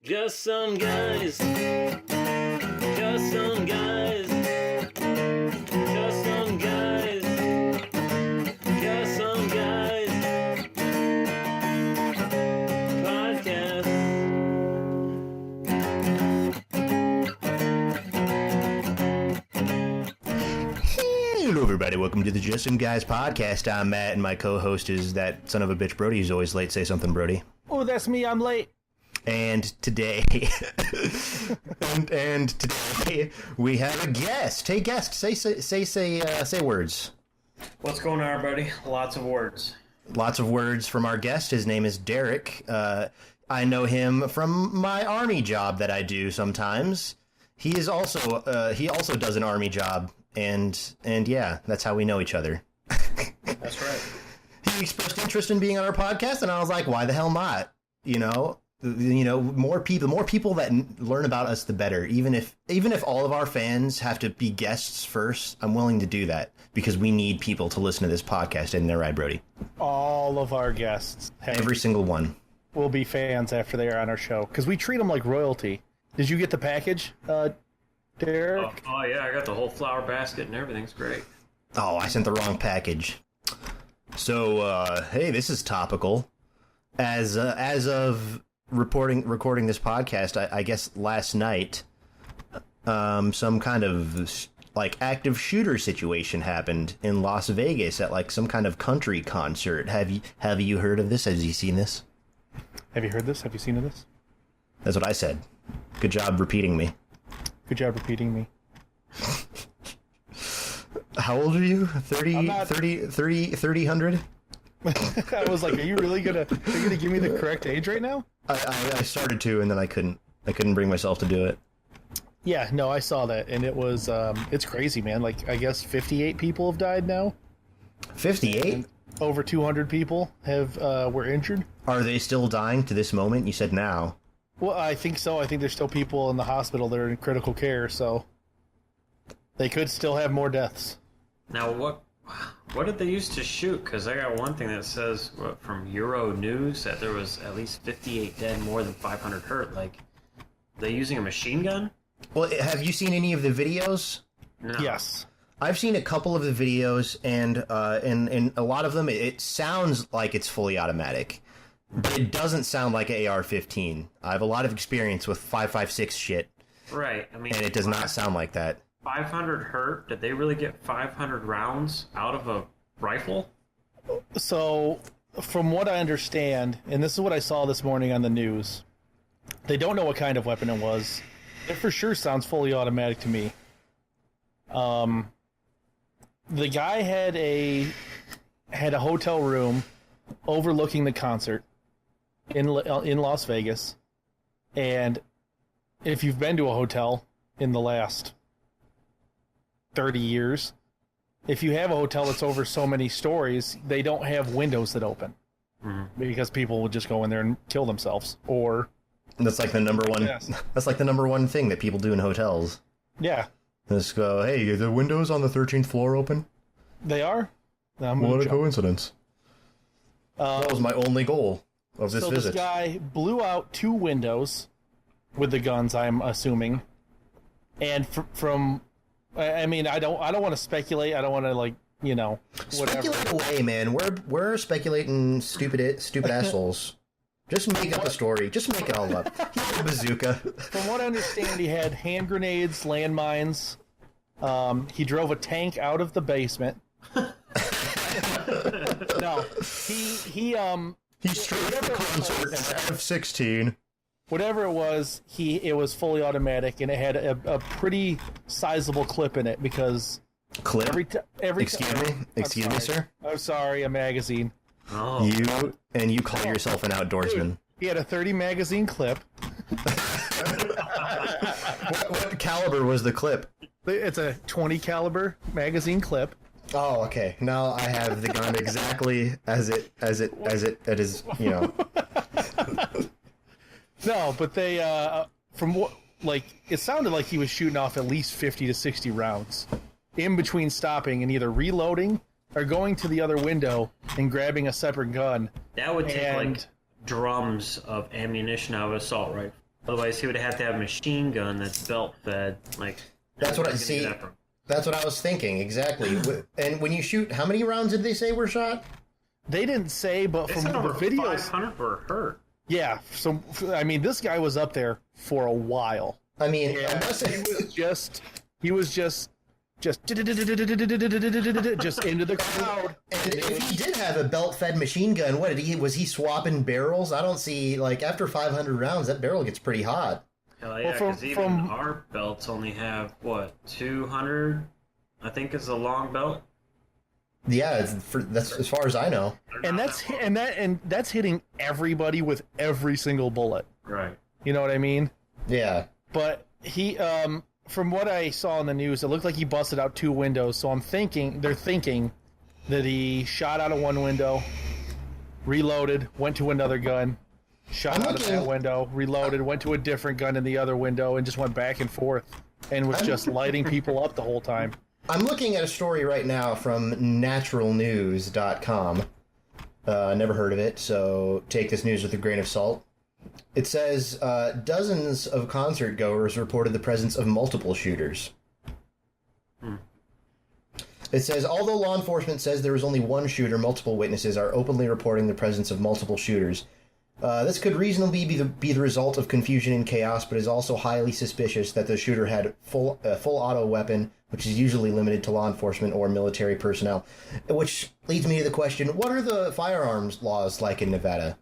Just some guys. Just some guys. Just some guys. Just some guys. Podcast. Hello, everybody. Welcome to the Just Some Guys podcast. I'm Matt, and my co-host is that son of a bitch Brody. He's always late. Say something, Brody. Oh, that's me. I'm late. And today, and today we have a guest. Hey, guest, say words. What's going on, everybody? Lots of words. Lots of words from our guest. His name is Derek. I know him from my army job that I do sometimes. He is also he also does an army job, and yeah, that's how we know each other. That's right. He expressed interest in being on our podcast, and I was like, why the hell not? You know, more people that learn about us, the better. Even if all of our fans have to be guests first, I'm willing to do that because we need people to listen to this podcast. Isn't that right, Brody? All of our guests, every single one, will be fans after they are on our show because we treat them like royalty. Did you get the package, Derek? Oh yeah, I got the whole flower basket and everything's great. Oh, I sent the wrong package. So, hey, this is topical. As of recording this podcast, I guess last night, some kind of like active shooter situation happened in Las Vegas at like some kind of country concert. Have you heard of this? Have you seen this? Have you heard this? Have you seen this? That's what I said. Good job repeating me. Good job repeating me. How old are you? 300? I was like, are you gonna give me the correct age right now? I started to, and then I couldn't bring myself to do it. Yeah, no, I saw that, and it was it's crazy, man. Like, I guess 58 people have died now. 58? Over 200 people were injured. Are they still dying to this moment? You said now. Well, I think so. I think there's still people in the hospital that are in critical care, so they could still have more deaths. Now, what did they use to shoot? Because I got one thing that says from Euro News that there was at least 58 dead, more than 500 hurt. Like, they using a machine gun? Well, have you seen any of the videos? No. Yes. I've seen a couple of the videos, and a lot of them, it sounds like it's fully automatic. But it doesn't sound like an AR-15. I have a lot of experience with 5.56 shit. Right. I mean, and it does not sound like that. 500 hurt? Did they really get 500 rounds out of a rifle? So, from what I understand, and this is what I saw this morning on the news, they don't know what kind of weapon it was. It for sure sounds fully automatic to me. The guy had a hotel room overlooking the concert in Las Vegas, and if you've been to a hotel in the last 30 years, if you have a hotel that's over so many stories, they don't have windows that open because people will just go in there and kill themselves. Or that's like the number one. Yes. That's like the number one thing that people do in hotels. Yeah. Just go, hey, are the windows on the 13th floor open? They are. What a coincidence. That was my only goal of this visit. So this guy blew out 2 windows with the guns, I'm assuming. And from, I mean, I don't want to speculate. I don't want to whatever. Speculate away, man. We're speculating stupid assholes. Just make up a story. Just make it all up. He had a bazooka. From what I understand, he had hand grenades, landmines. He drove a tank out of the basement. No, he straight the concert at F-16. Whatever it was, it was fully automatic, and it had a pretty sizable clip in it because clip. Excuse me, sir. I'm sorry, a magazine. Oh, you call yourself an outdoorsman. Dude, he had a 30 magazine clip. What caliber was the clip? It's a 20 caliber magazine clip. Oh, okay. Now I have the gun exactly as it is, you know. No, but they from what it sounded like he was shooting off at least 50 to 60 rounds in between stopping and either reloading or going to the other window and grabbing a separate gun. That would take like drums of ammunition out of an assault rifle. Otherwise, he would have to have a machine gun that's belt fed. Like That's what I where's he gonna see. get that from? That's what I was thinking exactly. And when you shoot, how many rounds did they say were shot? They didn't say, but They from said the over videos, 500 were hurt. yeah. So I mean, this guy was up there for a while. I mean, Yeah, unless he was just into the crowd. and if he did have a belt-fed machine gun, was he swapping barrels? I don't see, like, after 500 rounds, that barrel gets pretty hot. Hell yeah, Well, because even our belts only have, what, 200, I think is a long belt. Yeah, that's as far as I know. They're And not that's that long. and that's hitting everybody with every single bullet. Right. You know what I mean? Yeah. But he, from what I saw in the news, it looked like he busted out 2 windows. So they're thinking that he shot out of one window, reloaded, went to another gun, shot out of that window, reloaded, went to a different gun in the other window, and just went back and forth, and was just lighting people up the whole time. I'm looking at a story right now from naturalnews.com. Never heard of it, so take this news with a grain of salt. It says dozens of concert goers reported the presence of multiple shooters. It says, although law enforcement says there was only one shooter, multiple witnesses are openly reporting the presence of multiple shooters. This could reasonably be the result of confusion and chaos, but is also highly suspicious that the shooter had full auto weapon, which is usually limited to law enforcement or military personnel. Which leads me to the question, what are the firearms laws like in Nevada?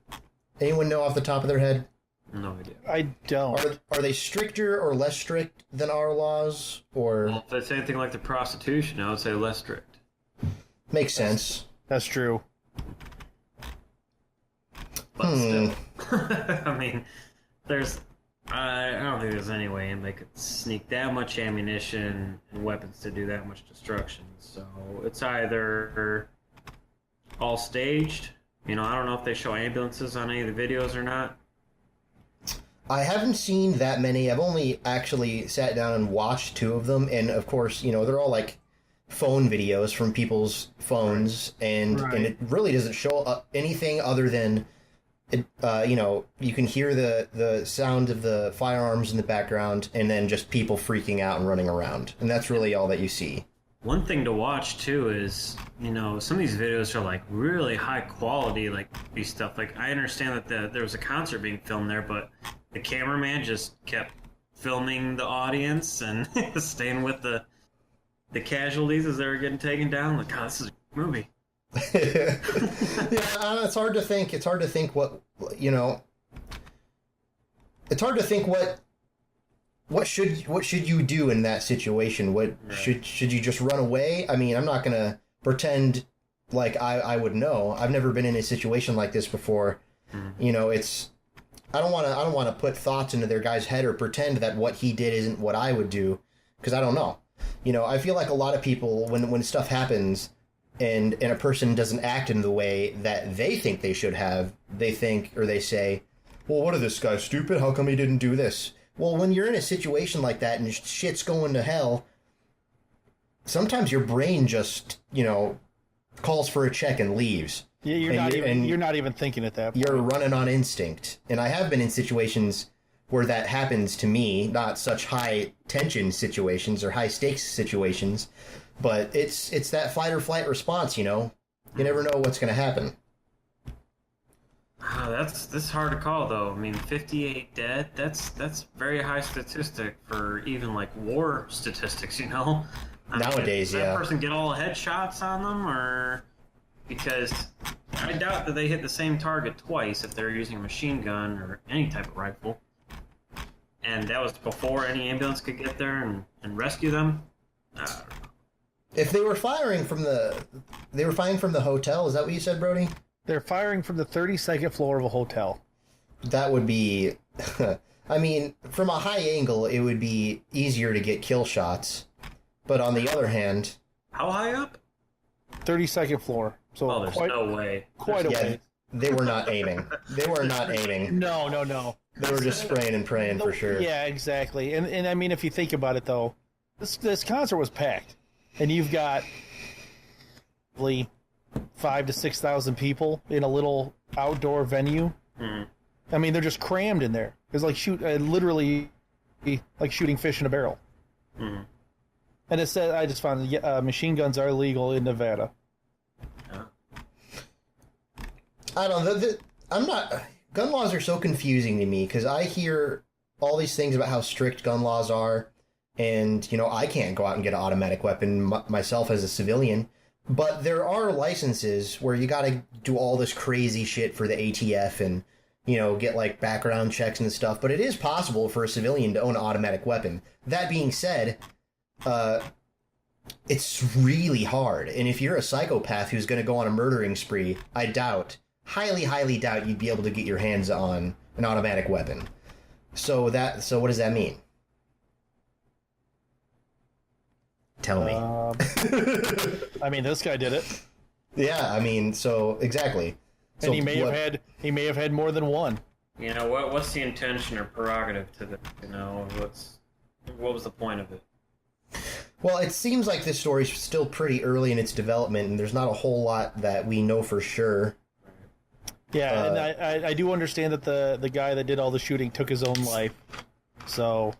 Anyone know off the top of their head? No idea. I don't. Are they stricter or less strict than our laws? Or Well, if it's anything like the prostitution, I would say less strict. makes sense. That's true. But still. I mean, I don't think there's any way they could sneak that much ammunition and weapons to do that much destruction. So it's either all staged. You know, I don't know if they show ambulances on any of the videos or not. I haven't seen that many. I've only actually sat down and watched 2 of them, and of course, you know, they're all like phone videos from people's phones, and it really doesn't show anything other than, you know, you can hear the sound of the firearms in the background, and then just people freaking out and running around, and that's really all that you see. One thing to watch too is, you know, some of these videos are like really high quality, like these stuff. Like I understand that there was a concert being filmed there, but the cameraman just kept filming the audience and staying with the casualties as they were getting taken down. Like, God, this is a movie. Yeah, it's hard to think. It's hard to think what, you know. It's hard to think what should you do in that situation? What should you just run away? I mean, I'm not gonna pretend like I would know. I've never been in a situation like this before. You know, I don't want to put thoughts into their guy's head or pretend that what he did isn't what I would do, because I don't know. You know, I feel like a lot of people, when stuff happens and a person doesn't act in the way that they think they should have, they think, or they say, well, what, is this guy stupid? How come he didn't do this? Well, when you're in a situation like that and shit's going to hell, sometimes your brain just, you know, calls for a check and leaves. Yeah, you're not even thinking at that point. You're running on instinct. And I have been in situations where that happens to me, not such high tension situations or high stakes situations, but it's that fight or flight response, you know. You never know what's going to happen. That's hard to call though. I mean, 58 dead. That's very high statistic for even like war statistics. You know, Nowadays, does that yeah. person get all headshots on them, or because I doubt that they hit the same target twice if they're using a machine gun or any type of rifle. And that was before any ambulance could get there and rescue them. If they were firing from the hotel, is that what you said, Brody? They're firing from the 32nd floor of a hotel. That would be, I mean, from a high angle, it would be easier to get kill shots. But on the other hand, How high up? 32nd floor. So Oh, there's no way. quite a yeah, way. they were not aiming. They were not aiming. No. They were just spraying and praying for sure. Yeah, exactly. And I mean, if you think about it, though, this concert was packed, and you've got 5,000 to 6,000 people in a little outdoor venue. Hmm. I mean, they're just crammed in there. It's like literally like shooting fish in a barrel. Mm-hmm. And it said, I just found machine guns are legal in Nevada. I don't know. I'm not. Gun laws are so confusing to me because I hear all these things about how strict gun laws are, and I can't go out and get an automatic weapon myself as a civilian. But there are licenses where you got to do all this crazy shit for the ATF and get like background checks and stuff. But it is possible for a civilian to own an automatic weapon. That being said, it's really hard. And if you're a psychopath who's going to go on a murdering spree, I highly doubt you'd be able to get your hands on an automatic weapon. So what does that mean? Tell me. I mean, this guy did it. Yeah, I mean, so exactly. And So he may have had more than one. What's the intention or prerogative to the what was the point of it? Well, it seems like this story's still pretty early in its development, and there's not a whole lot that we know for sure. Yeah, and I do understand that the guy that did all the shooting took his own life. So,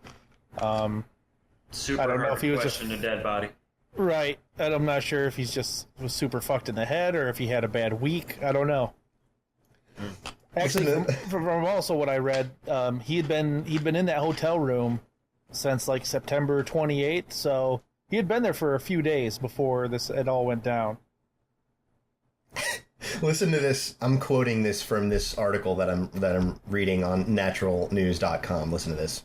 Super I don't know hard if he was question a dead body. right. And I'm not sure if was super fucked in the head or if he had a bad week. I don't know. Actually, from also what I read, he'd been in that hotel room since like September 28th. So he had been there for a few days before it all went down. Listen to this. I'm quoting this from this article that I'm reading on naturalnews.com. Listen to this.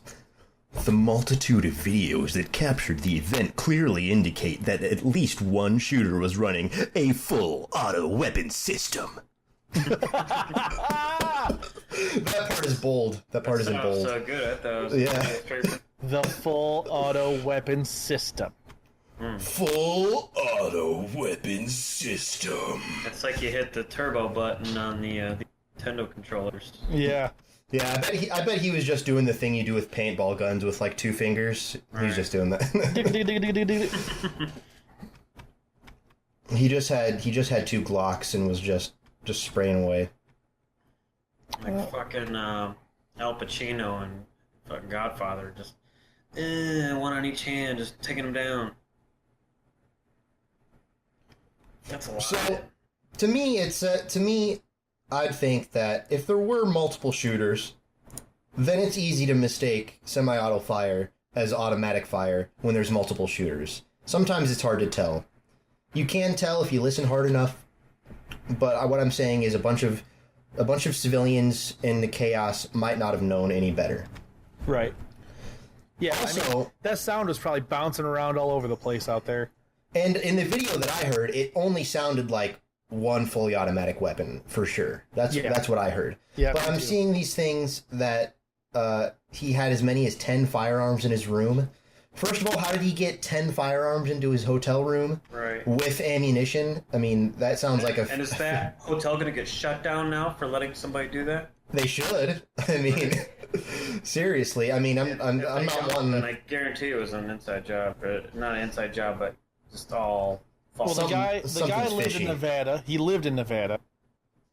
The multitude of videos that captured the event clearly indicate that at least one shooter was running a full auto weapon system. That part is bold. That part is in bold. So good. I thought it was The full auto weapon system. Full auto weapon system. It's like you hit the turbo button on the Nintendo controllers. Yeah. Yeah, I bet he was just doing the thing you do with paintball guns with like two fingers. Right. He was just doing that. He just had two Glocks and was just spraying away. Like fucking Al Pacino and fucking Godfather, just one on each hand, just taking them down. That's a lot. So, to me, I'd think that if there were multiple shooters, then it's easy to mistake semi-auto fire as automatic fire when there's multiple shooters. Sometimes it's hard to tell. You can tell if you listen hard enough, but what I'm saying is a bunch of civilians in the chaos might not have known any better. Right. Yeah, Also, that sound was probably bouncing around all over the place out there. And in the video that I heard, it only sounded like one fully automatic weapon for sure. That's what I heard. Yeah, but I'm seeing these things that he had as many as 10 firearms in his room. First of all, how did he get 10 firearms into his hotel room with ammunition? I mean, that sounds like a... And is that hotel going to get shut down now for letting somebody do that? They should. I mean, seriously. I mean, I'm not one... And I guarantee it was an inside job. Not an inside job, but just all false. Well, the guy lived fishy. in Nevada. He lived in Nevada.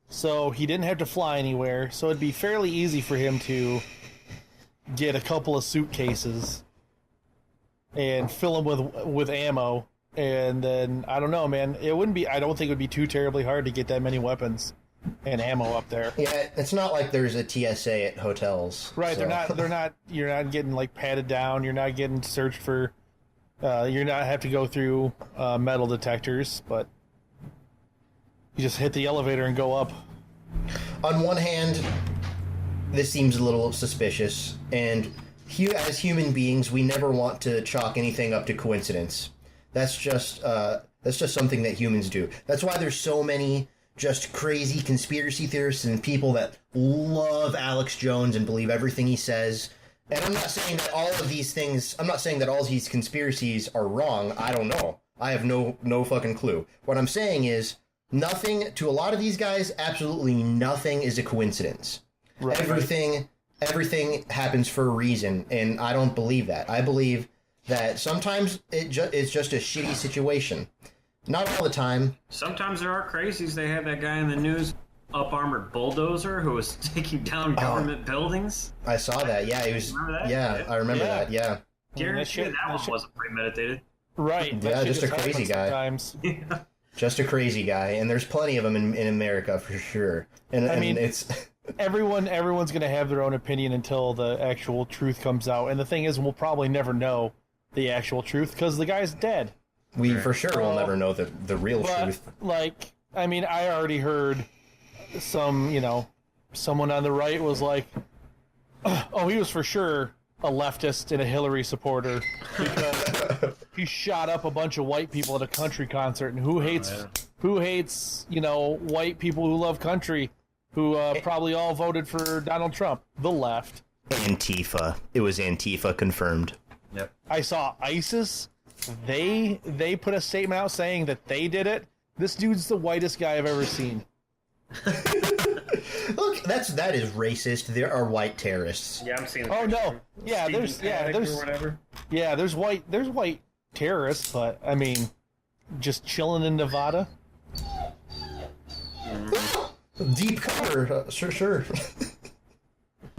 So he didn't have to fly anywhere. So it'd be fairly easy for him to get a couple of suitcases and fill them with ammo. And then, I don't know, man. I don't think it would be too terribly hard to get that many weapons and ammo up there. Yeah, it's not like there's a TSA at hotels. Right, so. You're not getting like patted down. You're not getting searched for, you're not have to go through metal detectors, but you just hit the elevator and go up. On one hand, this seems a little suspicious, and as human beings, we never want to chalk anything up to coincidence. That's just something that humans do. That's why there's so many just crazy conspiracy theorists and people that love Alex Jones and believe everything he says. And I'm not saying that all of these things, I'm not saying that all these conspiracies are wrong. I don't know. I have no fucking clue. What I'm saying is, nothing, to a lot of these guys, absolutely nothing is a coincidence. Right. Everything happens for a reason, and I don't believe that. I believe that sometimes it's just a shitty situation. Not all the time. Sometimes there are crazies. They have that guy in the news up armored bulldozer who was taking down government buildings. I saw that. Yeah, he was. Remember that? Yeah, I remember that. Yeah. Guarantee that one wasn't premeditated. Right. Yeah, just a crazy guy. Sometimes. Yeah. Just a crazy guy, and there's plenty of them in America for sure. And I mean, it's everyone's going to have their own opinion until the actual truth comes out. And the thing is, we'll probably never know the actual truth because the guy's dead. we for sure will never know the real truth. Like, I mean, I already heard someone on the right was like, oh, he was for sure a leftist and a Hillary supporter because he shot up a bunch of white people at a country concert. And who hates white people who love country, who probably all voted for Donald Trump? The left. Antifa. It was Antifa confirmed. Yep. I saw ISIS. They put a statement out saying that they did it. This dude's the whitest guy I've ever seen. Look, that is racist. There are white terrorists. Yeah, I'm seeing. Oh no. Yeah, there's or whatever. Yeah, there's white terrorists, but I mean, just chilling in Nevada. Deep cover, sure.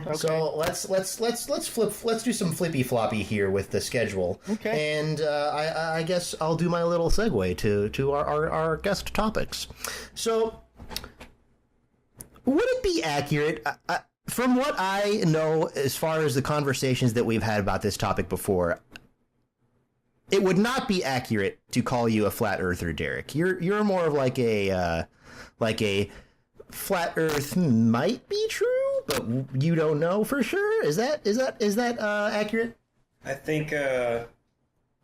Okay. So let's do some flippy floppy here with the schedule. Okay. And I guess I'll do my little segue to our guest topics. So, would it be accurate? From what I know, as far as the conversations that we've had about this topic before, it would not be accurate to call you a flat earther, Derek. You're more of like a flat Earth might be true, but you don't know for sure. Is that accurate? I think I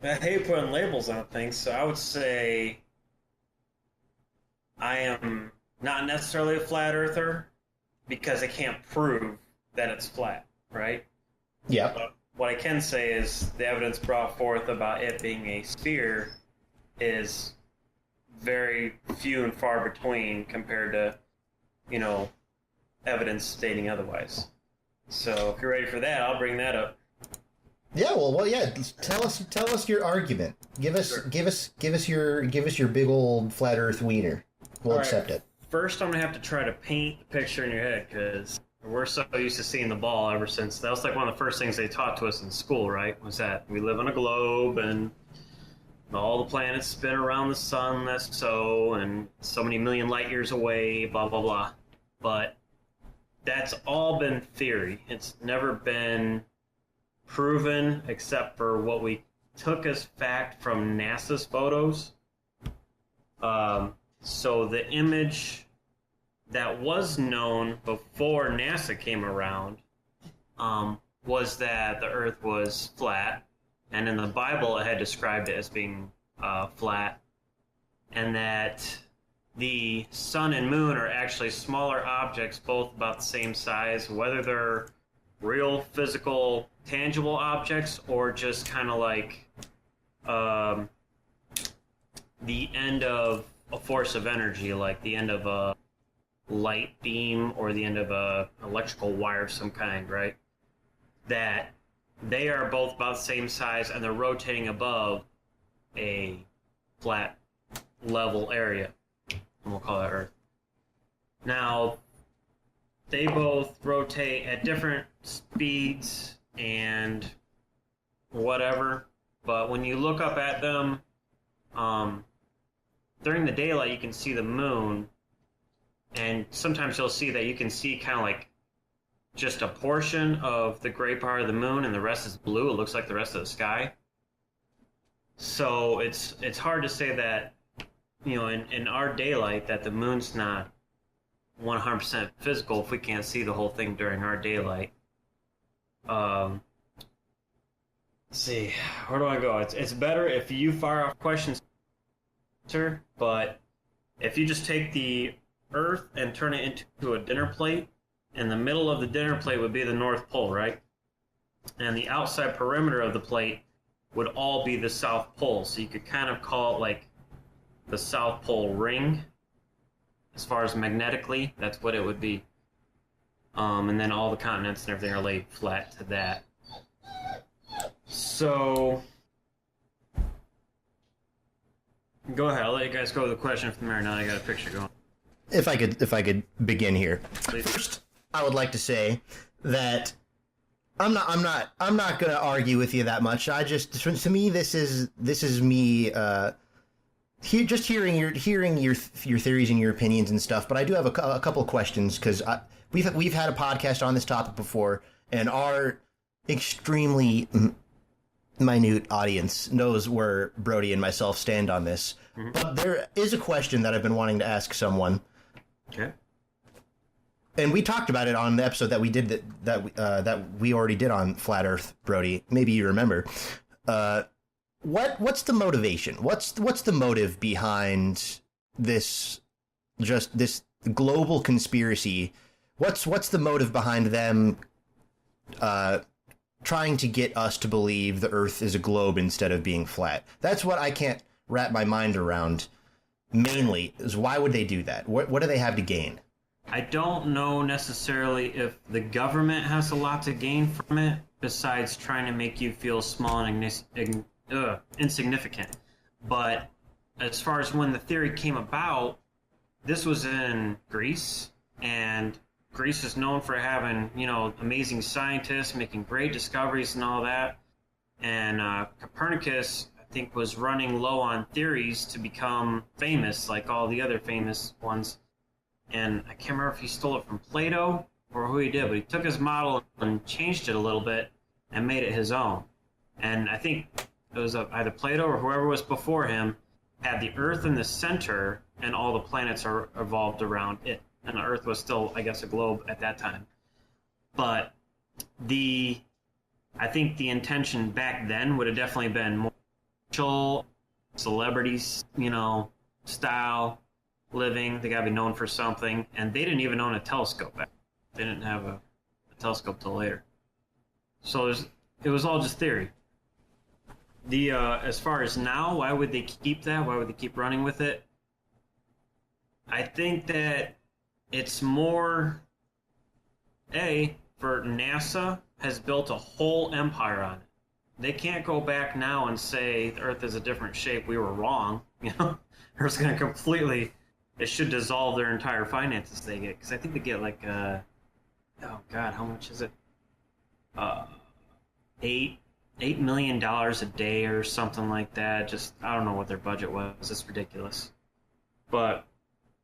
hate putting labels on things, so I would say I am not necessarily a flat earther because I can't prove that it's flat, right? Yeah. But what I can say is the evidence brought forth about it being a sphere is very few and far between compared to, evidence stating otherwise. So if you're ready for that, I'll bring that up. Yeah, well, yeah. Tell us your argument. Give us your big old flat Earth wiener. We'll accept it. First, I'm gonna have to try to paint the picture in your head because we're so used to seeing the ball ever since. That was like one of the first things they taught to us in school, right? Was that we live on a globe and all the planets spin around the sun, that's so, and so many million light years away, blah, blah, blah. But that's all been theory. It's never been proven except for what we took as fact from NASA's photos. So the image that was known before NASA came around was that the Earth was flat. And in the Bible, it had described it as being flat, and that the sun and moon are actually smaller objects, both about the same size, whether they're real, physical, tangible objects, or just kind of like the end of a force of energy, like the end of a light beam or the end of a electrical wire of some kind, right? That they are both about the same size, and they're rotating above a flat, level area, and we'll call that Earth. Now, they both rotate at different speeds and whatever, but when you look up at them, during the daylight, you can see the moon, and sometimes you'll see that you can see kind of like just a portion of the gray part of the moon, and the rest is blue. It looks like the rest of the sky. So it's hard to say that, in our daylight, that the moon's not 100% physical if we can't see the whole thing during our daylight. Let's see, where do I go? It's better if you fire off questions, sir, but if you just take the Earth and turn it into a dinner plate, and the middle of the dinner plate would be the North Pole, right? And the outside perimeter of the plate would all be the South Pole. So you could kind of call it like the South Pole ring. As far as magnetically, that's what it would be. And then all the continents and everything are laid flat to that. So, go ahead. I'll let you guys go with the question from there. Now I got a picture going. if I could begin here. Please. First, I would like to say that I'm not going to argue with you that much. To me, this is me just hearing your theories and your opinions and stuff. But I do have a couple of questions because we've had a podcast on this topic before, and our extremely minute audience knows where Brody and myself stand on this. Mm-hmm. But there is a question that I've been wanting to ask someone. Okay. And we talked about it on the episode that we did that we already did on Flat Earth, Brody. Maybe you remember. What's the motivation? What's the motive behind this global conspiracy? What's the motive behind them trying to get us to believe the Earth is a globe instead of being flat? That's what I can't wrap my mind around. Mainly is why would they do that? What do they have to gain? I don't know necessarily if the government has a lot to gain from it, besides trying to make you feel small and insignificant. But as far as when the theory came about, this was in Greece, and Greece is known for having, amazing scientists making great discoveries and all that. And Copernicus, I think, was running low on theories to become famous, like all the other famous ones. And I can't remember if he stole it from Plato or who he did, but he took his model and changed it a little bit and made it his own. And I think it was either Plato or whoever was before him had the Earth in the center, and all the planets are evolved around it. And the Earth was still, I guess, a globe at that time. But I think the intention back then would have definitely been more social, celebrities, style, living. They got to be known for something. And they didn't even own a telescope back then. They didn't have a telescope till later. So it was all just theory. As far as now, why would they keep that? Why would they keep running with it? I think that it's more, for NASA has built a whole empire on it. They can't go back now and say the Earth is a different shape. We were wrong. Earth's going to it should dissolve their entire finances they get. Because I think they get like, oh God, how much is it? $8 million a day or something like that. Just, I don't know what their budget was. It's ridiculous. But,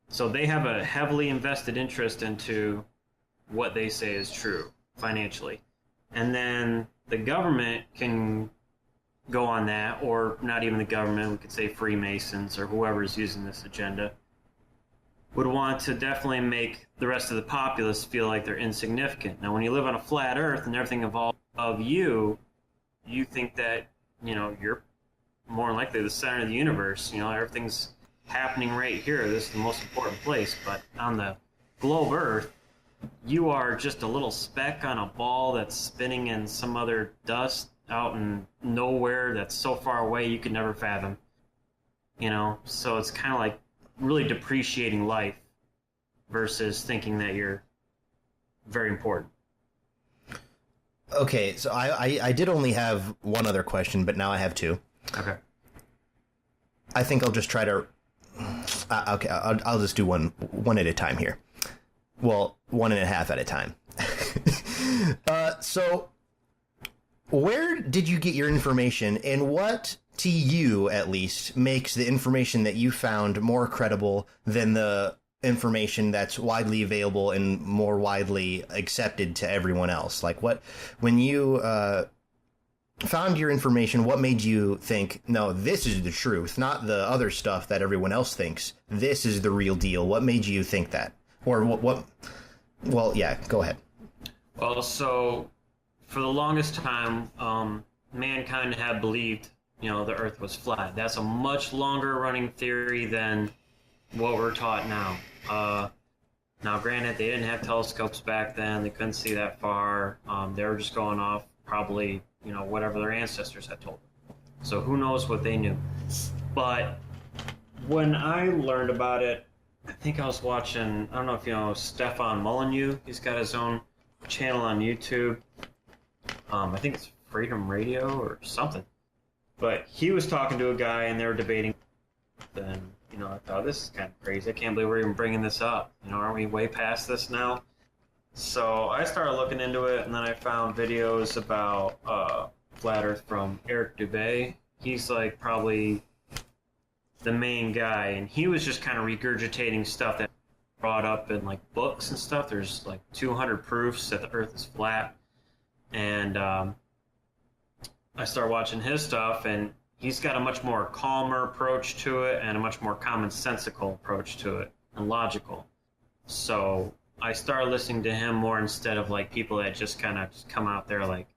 so they have a heavily invested interest into what they say is true financially. And then the government can go on that, or not even the government, we could say Freemasons or whoever's using this agenda, would want to definitely make the rest of the populace feel like they're insignificant. Now, when you live on a flat Earth and everything evolves of you think that, you're more than likely the center of the universe. Everything's happening right here. This is the most important place. But on the globe Earth, you are just a little speck on a ball that's spinning in some other dust out in nowhere that's so far away you could never fathom. So it's kind of like really depreciating life versus thinking that you're very important. Okay, so I did only have one other question, but now I have two. Okay. I think I'll just try to... okay, I'll just do one at a time here. Well, 1.5 at a time. So, where did you get your information, and what, to you at least, makes the information that you found more credible than the information that's widely available and more widely accepted to everyone else? Like, when you found your information, what made you think, no, this is the truth, not the other stuff that everyone else thinks? This is the real deal. What made you think that? Or what? Well, yeah, go ahead. Well, so for the longest time, mankind had believed, the Earth was flat. That's a much longer running theory than what we're taught now. Now, granted, they didn't have telescopes back then. They couldn't see that far. They were just going off probably, whatever their ancestors had told them. So who knows what they knew. But when I learned about it, I think I was watching, I don't know if you know Stefan Molyneux. He's got his own channel on YouTube. I think it's Freedom Radio or something. But he was talking to a guy and they were debating, and, I thought, this is kind of crazy. I can't believe we're even bringing this up. Aren't we way past this now? So I started looking into it, and then I found videos about Flat Earth from Eric Dubay. He's like probably the main guy, and he was just kind of regurgitating stuff that brought up in like books and stuff. There's like 200 proofs that the Earth is flat, and I started watching his stuff, and he's got a much more calmer approach to it and a much more commonsensical approach to it and logical. So I started listening to him more instead of like people that just kind of come out there like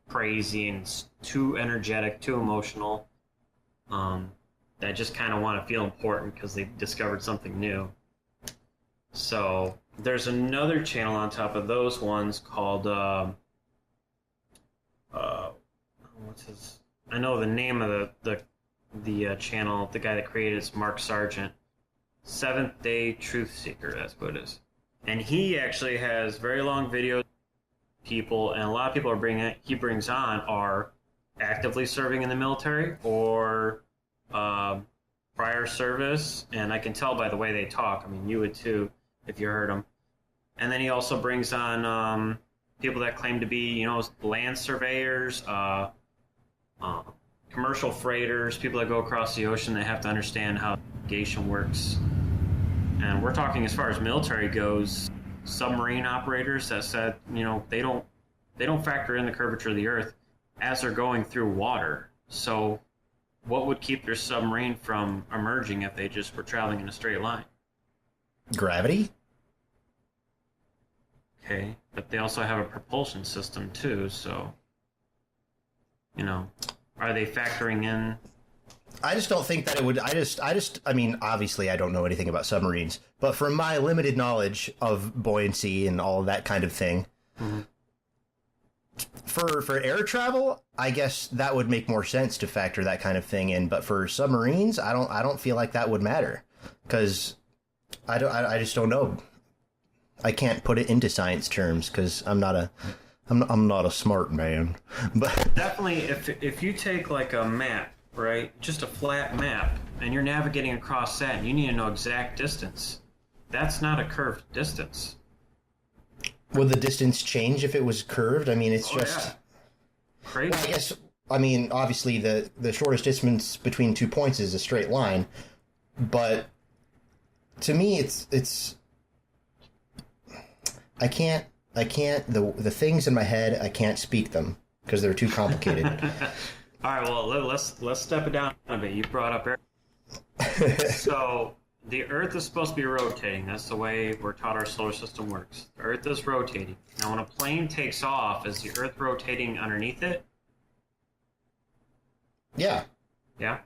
crazy and too energetic, too emotional, that just kind of want to feel important because they discovered something new. So there's another channel on top of those ones called what's his? I know the name of the channel. The guy that created it's Mark Sargent. Seventh Day Truth Seeker. That's what it is. And he actually has very long videos. People, and a lot of people he brings on are actively serving in the military or prior service, and I can tell by the way they talk. I mean, you would too if you heard them. And then he also brings on people that claim to be, land surveyors, commercial freighters, people that go across the ocean that have to understand how navigation works. And we're talking as far as military goes, submarine operators that said, they don't factor in the curvature of the Earth as they're going through water. So what would keep their submarine from emerging if they just were traveling in a straight line? Gravity? Okay, but they also have a propulsion system too, so, are they factoring in? I just don't think that it would. I mean, obviously, I don't know anything about submarines, but from my limited knowledge of buoyancy and all of that kind of thing, mm-hmm. for air travel, I guess that would make more sense to factor that kind of thing in. But for submarines, I don't feel like that would matter because I just don't know. I can't put it into science terms because I'm not a smart man. But definitely, if you take like a map. Right? Just a flat map, and you're navigating across that, and you need to know exact distance. That's not a curved distance. Would the distance change if it was curved? I mean, it's just... Yeah. Crazy. Well, I guess, obviously, the shortest distance between 2 points is a straight line, but to me, it's... I can't, the things in my head, I can't speak them, because they're too complicated. All right, well, let's step it down a bit. You brought up Earth. So the Earth is supposed to be rotating. That's the way we're taught our solar system works. The Earth is rotating. Now, when a plane takes off, is the Earth rotating underneath it? Yeah. Yeah?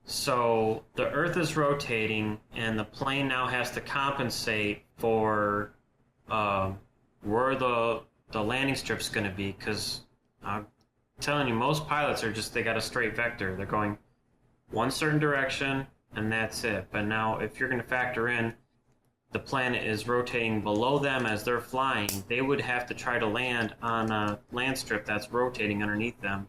So the Earth is rotating, and the plane now has to compensate for where the landing strip's going to be, because... telling you, most pilots are they got a straight vector. They're going one certain direction, and that's it. But now, if you're going to factor in the planet is rotating below them as they're flying, they would have to try to land on a land strip that's rotating underneath them.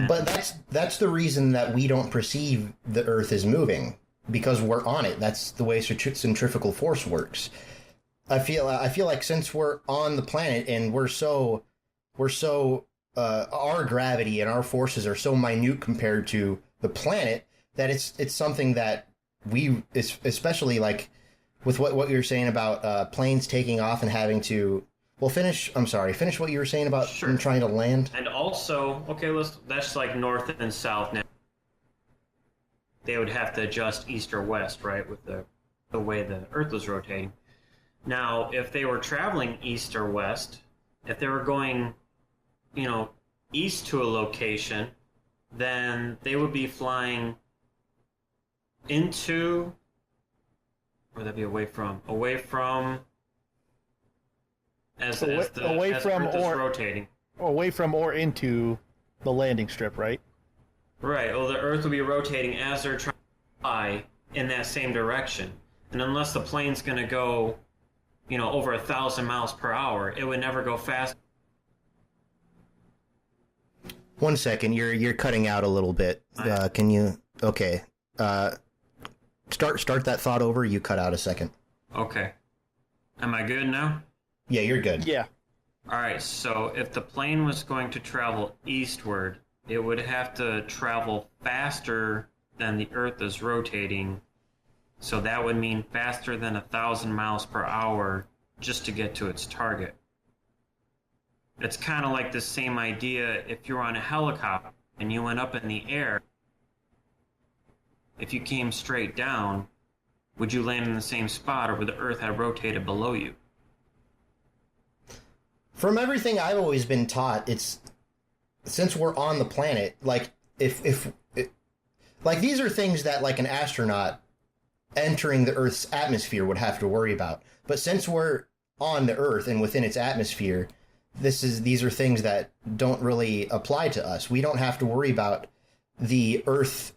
But that's the reason that we don't perceive the Earth as moving, because we're on it. That's the way centrifugal force works. I feel like since we're on the planet and we're so our gravity and our forces are so minute compared to the planet that it's something that we, especially like with what you were saying about planes taking off and having to. Well, finish what you were saying about them trying to land. And also, okay, that's like north and south now. They would have to adjust east or west, right, with the way the Earth was rotating. Now, if they were traveling east or west, if they were going, east to a location, then they would be flying into, or would that be away from as the Earth is rotating. Away from or into the landing strip, right? Right. Well, the Earth will be rotating as they're trying to fly in that same direction. And unless the plane's going to go, over 1,000 miles per hour, it would never go fast. 1 second, you're cutting out a little bit. Can you? Okay. Start that thought over. You cut out a second. Okay. Am I good now? Yeah, you're good. Yeah. All right, so if the plane was going to travel eastward, it would have to travel faster than the Earth is rotating. So that would mean faster than 1,000 miles per hour just to get to its target. It's kind of like the same idea if you're on a helicopter and you went up in the air. If you came straight down, would you land in the same spot, or would the Earth have rotated below you? From everything I've always been taught, it's since we're on the planet, like like these are things that like an astronaut entering the Earth's atmosphere would have to worry about. But since we're on the Earth and within its atmosphere, these are things that don't really apply to us. We don't have to worry about the Earth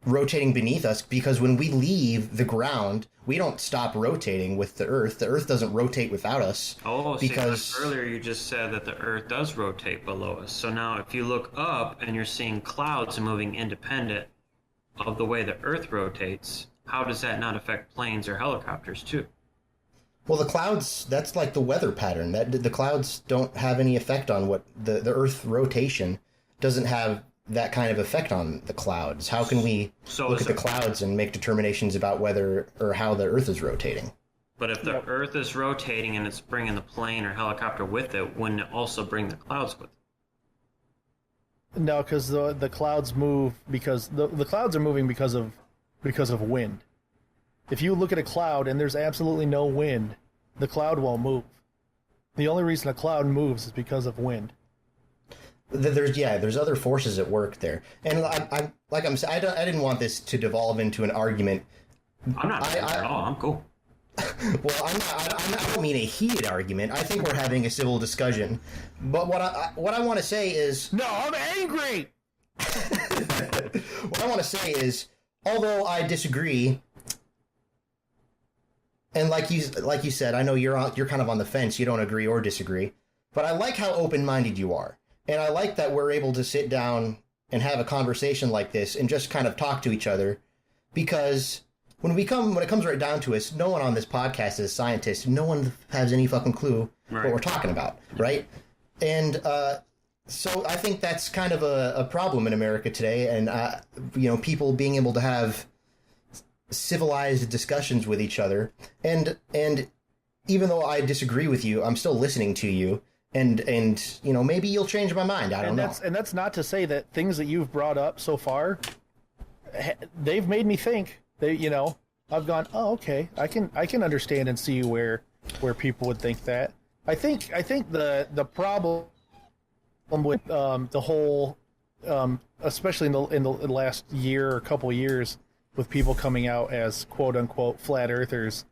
rotating beneath us, because when we leave the ground, we don't stop rotating with the Earth. The Earth doesn't rotate without us. Oh, because see, earlier you just said that the Earth does rotate below us. So now if you look up and you're seeing clouds moving independent of the way the Earth rotates, how does that not affect planes or helicopters too? well, the clouds, that's like the weather pattern. That the clouds don't have any effect on what the Earth rotation doesn't have that kind of effect on the clouds. How can we look at the clouds and make determinations about whether or how the Earth is rotating? But if the Earth is rotating and it's bringing the plane or helicopter with it, wouldn't it also bring the clouds with it? No, because the clouds move because the clouds are moving because of wind. If you look at a cloud and there's absolutely no wind, the cloud won't move. The only reason a cloud moves is because of wind. There's other forces at work there, and I didn't want this to devolve into an argument. I'm not at all. I'm cool. Well, I don't mean a heated argument. I think we're having a civil discussion. But what I want to say is, No, I'm angry. what I want to say is, although I disagree, and like you said, I know you're kind of on the fence. You don't agree or disagree, but I like how open-minded you are. And I like that we're able to sit down and have a conversation like this and just kind of talk to each other, because when it comes right down to us, no one on this podcast is a scientist. No one has any fucking clue what we're talking about, right? And so I think that's kind of a problem in America today, and people being able to have civilized discussions with each other. And even though I disagree with you, I'm still listening to you. And maybe you'll change my mind. I don't know. And that's not to say that things that you've brought up so far, they've made me think. I've gone, oh, okay, I can understand and see where people would think that. I think the problem with the whole, especially in the last year or couple years, with people coming out as quote unquote flat earthers.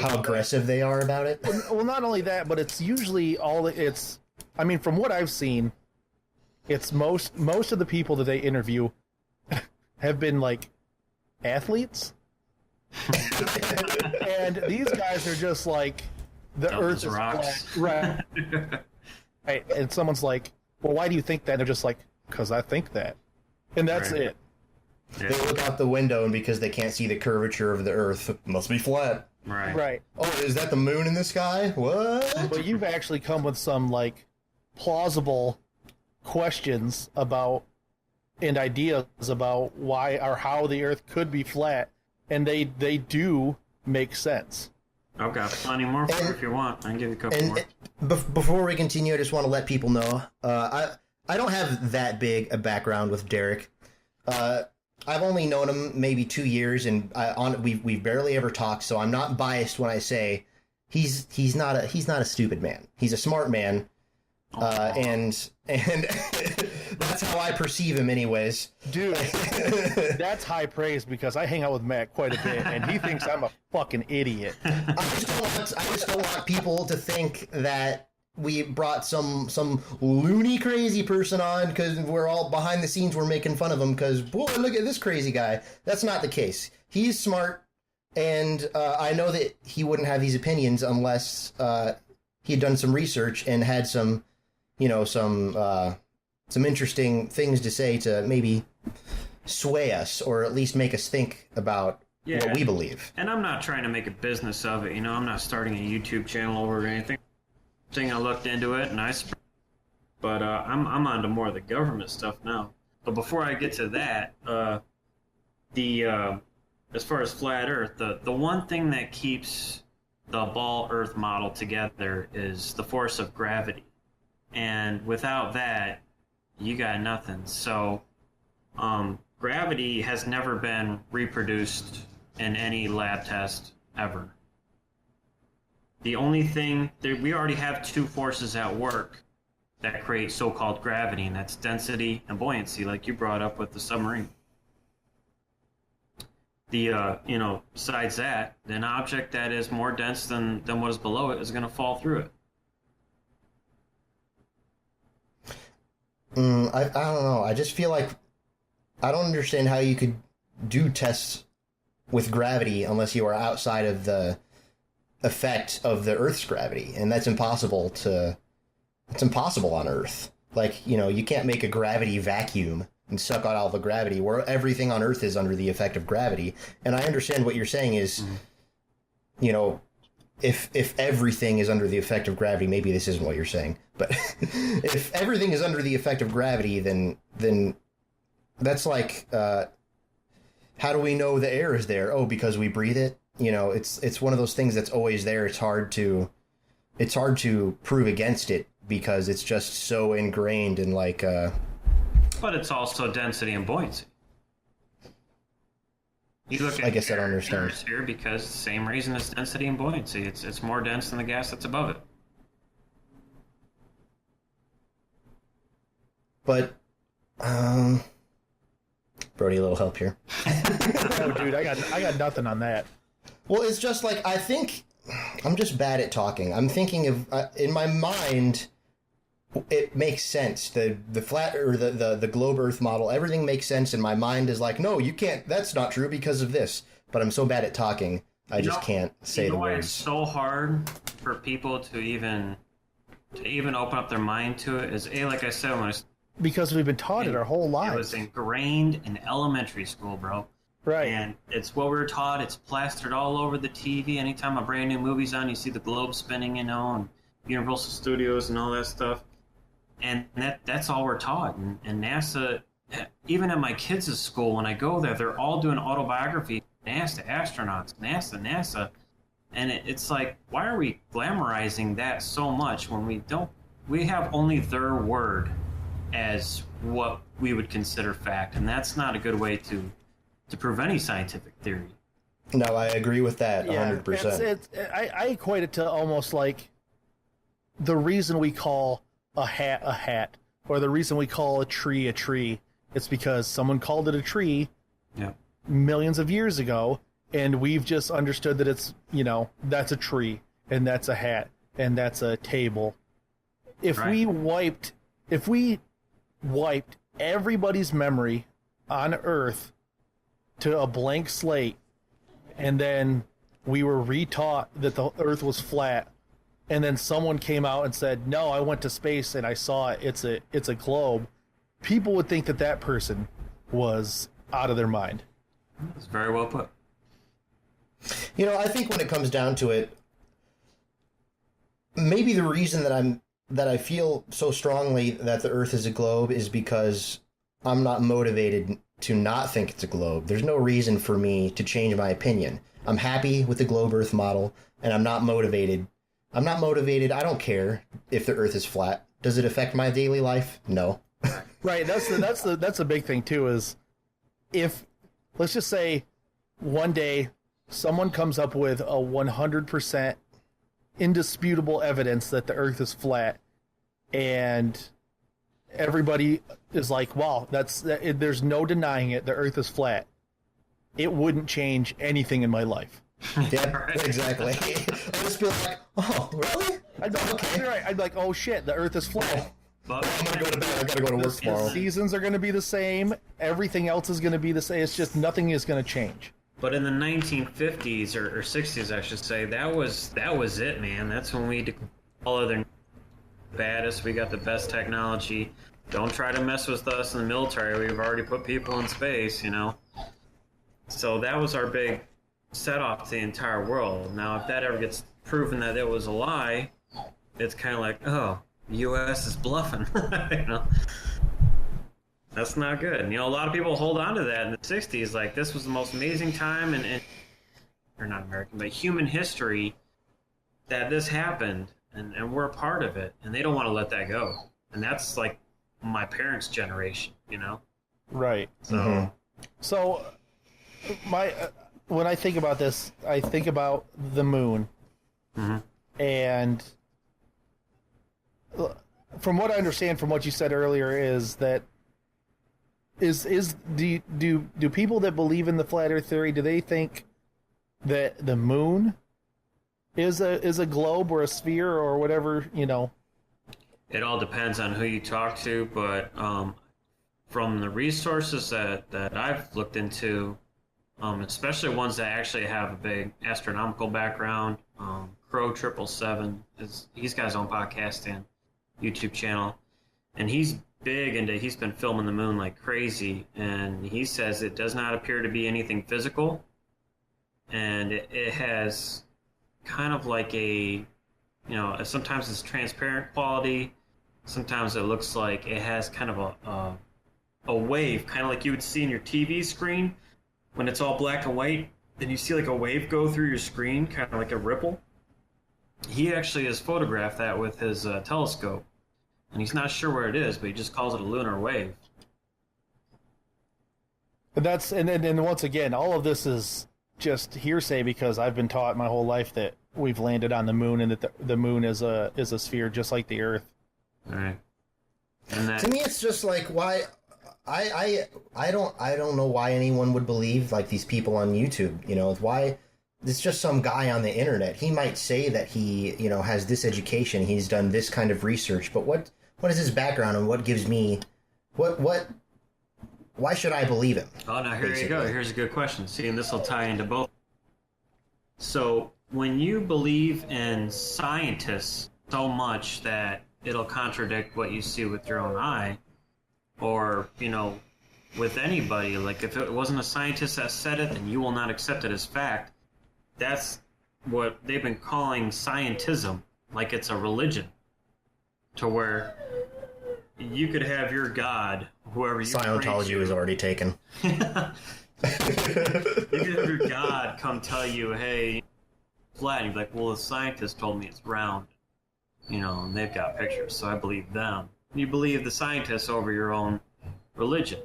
How aggressive they are about it. Well, not only that, but it's usually from what I've seen, it's most of the people that they interview have been like athletes. And these guys are just like, the Earth is rocks. flat. Right. And someone's like, well, why do you think that? And they're just like, because I think that. And that's it. Yeah. They look out the window, and because they can't see the curvature of the Earth, it must be flat. Right. Oh, is that the moon in the sky? What? But you've actually come with some like plausible questions about and ideas about why or how the Earth could be flat, and they do make sense. I've got plenty more for you if you want. I can give you a couple more. Before we continue, I just want to let people know I don't have that big a background with Derek. I've only known him maybe 2 years, and we've barely ever talked. So I'm not biased when I say he's not a stupid man. He's a smart man, and that's how I perceive him, anyways. Dude, that's high praise, because I hang out with Matt quite a bit, and he thinks I'm a fucking idiot. I just don't want people to think that we brought some loony crazy person on because we're all behind the scenes. We're making fun of him because, boy, look at this crazy guy. That's not the case. He's smart, and I know that he wouldn't have these opinions unless he had done some research and had some interesting things to say to maybe sway us, or at least make us think about what we believe. And I'm not trying to make a business of it. I'm not starting a YouTube channel or anything. I looked into it, and but I'm on to more of the government stuff now. But before I get to that, as far as flat Earth, the one thing that keeps the ball Earth model together is the force of gravity, and without that, you got nothing. So, gravity has never been reproduced in any lab test ever. The only thing we already have two forces at work that create so-called gravity, and that's density and buoyancy, like you brought up with the submarine. Besides that, an object that is more dense than what is below it is going to fall through it. I don't know. I just feel like I don't understand how you could do tests with gravity unless you are outside of the effect of the Earth's gravity, and that's impossible on Earth. Like, you can't make a gravity vacuum and suck out all the gravity, where everything on Earth is under the effect of gravity. And I understand what you're saying is, if everything is under the effect of gravity, maybe this isn't what you're saying, but if everything is under the effect of gravity, then that's like, how do we know the air is there? Oh, because we breathe it? It's one of those things that's always there. It's hard to prove against it because it's just so ingrained in But it's also density and buoyancy. You look at I guess I don't understand. Here because the same reason as density and buoyancy. It's more dense than the gas that's above it. But, Brody, a little help here. Oh, dude, I got nothing on that. Well, it's just like, I think I'm just bad at talking. I'm thinking of, in my mind, it makes sense. The flat or the globe Earth model, everything makes sense. And my mind is like, no, you can't. That's not true because of this. But I'm so bad at talking, I just can't say the why words. It's so hard for people to even open up their mind to it. Is like I said, Because we've been taught it our whole lives. It was ingrained in elementary school, bro. Right. And it's what we were taught. It's plastered all over the TV. Anytime a brand new movie's on, you see the globe spinning, and Universal Studios and all that stuff. And that's all we're taught. And NASA, even at my kids' school, when I go there, they're all doing autobiography. NASA, astronauts, NASA. And it's like, why are we glamorizing that so much when we have only their word as what we would consider fact. And that's not a good way to prove any scientific theory. No, I agree with that 100%. I equate it to almost like the reason we call a hat, or the reason we call a tree, it's because someone called it a tree millions of years ago, and we've just understood that it's, that's a tree, and that's a hat, and that's a table. If we wiped everybody's memory on Earth to a blank slate, and then we were retaught that the Earth was flat, and then someone came out and said, no, I went to space and I saw it, it's a globe, people would think that person was out of their mind. It's very well put. I think when it comes down to it, maybe the reason that I feel so strongly that the Earth is a globe is because I'm not motivated to not think it's a globe. There's no reason for me to change my opinion. I'm happy with the globe Earth model, and I'm not motivated. I don't care if the Earth is flat. Does it affect my daily life? No. Right. That's the big thing too. Is if, let's just say, one day someone comes up with a 100% indisputable evidence that the Earth is flat, and everybody is like, "Wow, there's no denying it. The Earth is flat." It wouldn't change anything in my life. Yeah, exactly. I'd just be like, "Oh, really?" I'd be like, "Oh shit, the Earth is flat." But I'm gonna go to bed. I gotta go to work tomorrow. Seasons are going to be the same. Everything else is going to be the same. It's just nothing is going to change. But in the 1950s or 60s, I should say, that was it, man. That's when we all other baddest. We got the best technology. Don't try to mess with us in the military. We've already put people in space, So that was our big set off to the entire world. Now, if that ever gets proven that it was a lie, it's kind of like, oh, the U.S. is bluffing. You know, that's not good. And, you know, a lot of people hold on to that in the '60s. Like, this was the most amazing time or not American, but human history that this happened, and we're a part of it, and they don't want to let that go. And that's like my parents' generation, you know. Right. So, So, when I think about this, I think about the moon, and from what I understand from what you said earlier is that do people that believe in the flat Earth theory, do they think that the moon is a globe or a sphere or whatever, you know? it all depends on who you talk to, but from the resources that I've looked into, especially ones that actually have a big astronomical background, Crow 777 he's got his own podcast and YouTube channel, and he's big into, he's been filming the moon like crazy, and he says it does not appear to be anything physical, and it has kind of like a, you know, sometimes it's transparent quality, sometimes it looks like it has kind of a wave, kind of like you would see in your TV screen when it's all black and white, and you see like a wave go through your screen, kind of like a ripple. He actually has photographed that with his telescope, and he's not sure where it is, but he just calls it a lunar wave. But and once again, all of this is just hearsay because I've been taught my whole life that we've landed on the moon and that the moon is a sphere just like the Earth. All right. And that, To me, it's just like why I don't know why anyone would believe like these people on YouTube. You know, why it's just some guy on the internet. He might say that he, you know, has this education, he's done this kind of research, but what is his background and what gives me why should I believe him? oh, now here basically? you go. Here's a good question. See, and this will tie into both. So when you believe in scientists so much that it'll contradict what you see with your own eye, or, you know, with anybody, like if it wasn't a scientist that said it, then you will not accept it as fact. That's what they've been calling scientism, like it's a religion, to where you could have your God, whoever you Scientology was already taken. you could have your God come tell you, hey, flat, and you'd be like, well, the scientist told me it's round, you know, and they've got pictures, so I believe them. You believe the scientists over your own religion,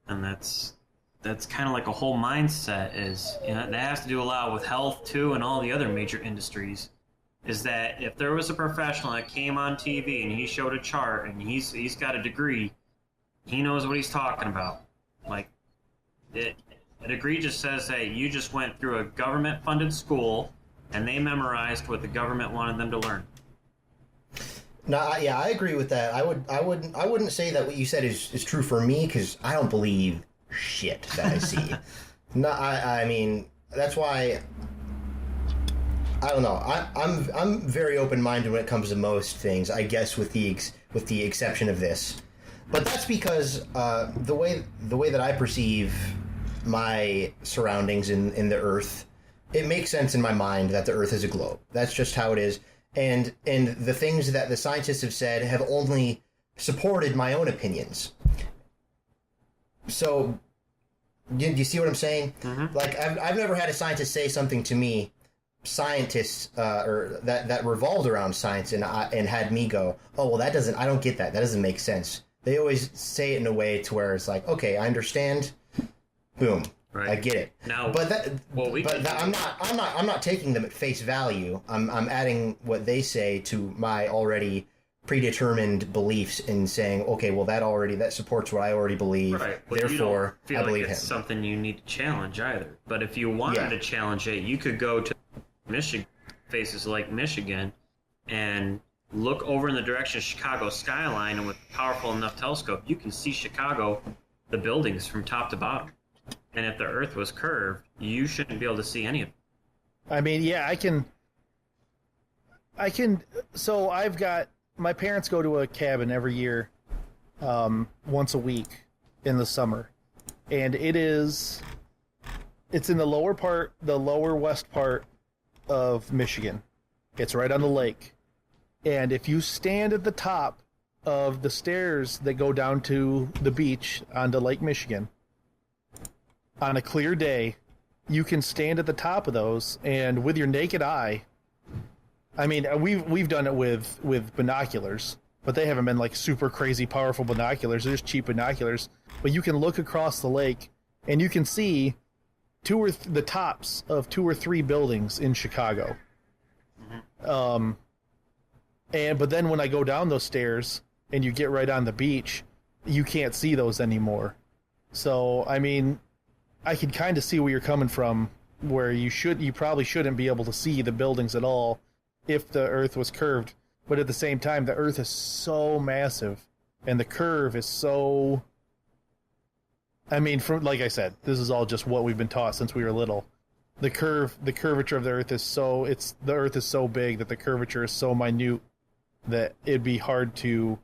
and that's kind of like a whole mindset. Is, you know, that has to do a lot with health too, and all the other major industries. Is that if there was a professional that came on TV and he showed a chart and he's got a degree, he knows what he's talking about. Like, a degree just says, hey, you just went through a government-funded school and they memorized what the government wanted them to learn. No, yeah, I agree with that. I wouldn't say that what you said is true for me because I don't believe shit that I see. No, I mean that's why. I don't know. I'm very open-minded when it comes to most things. I guess with the exception of this, but that's because the way that I perceive my surroundings in the Earth, it makes sense in my mind that the Earth is a globe. That's just how it is. And the things that the scientists have said have only supported my own opinions. So, do you see what I'm saying? Mm-hmm. Like, I've never had a scientist say something to me, scientists, or that revolved around science, and had me go, oh, well, I don't get that. That doesn't make sense. They always say it in a way to where it's like, okay, I understand. Boom. Right. I get it. Now, I'm not taking them at face value. I'm adding what they say to my already predetermined beliefs and saying, okay, well, that supports what I already believe. Right. Well, therefore, you don't feel I believe like it's him. Something you need to challenge either. But if you wanted to challenge it, you could go to Michigan, faces like Michigan, and look over in the direction of Chicago skyline, and with a powerful enough telescope, you can see Chicago, the buildings from top to bottom. And if the Earth was curved, you shouldn't be able to see any of it. I mean, yeah, I can. So I've got, my parents go to a cabin every year, once a week in the summer, and it's It's in the lower west part of Michigan. It's right on the lake. And if you stand at the top of the stairs that go down to the beach onto Lake Michigan, on a clear day, you can stand at the top of those, and with your naked eye, I mean, we've done it with binoculars, but they haven't been like super crazy powerful binoculars. They're just cheap binoculars. But you can look across the lake, and you can see the tops of 2 or 3 buildings in Chicago. But then when I go down those stairs and you get right on the beach, you can't see those anymore. So I mean, I can kind of see where you're coming from, where you probably shouldn't be able to see the buildings at all if the Earth was curved. But at the same time, the Earth is so massive, and the curve is so. I mean, like I said, this is all just what we've been taught since we were little. The curvature of the Earth is the Earth is so big that the curvature is so minute that it'd be hard to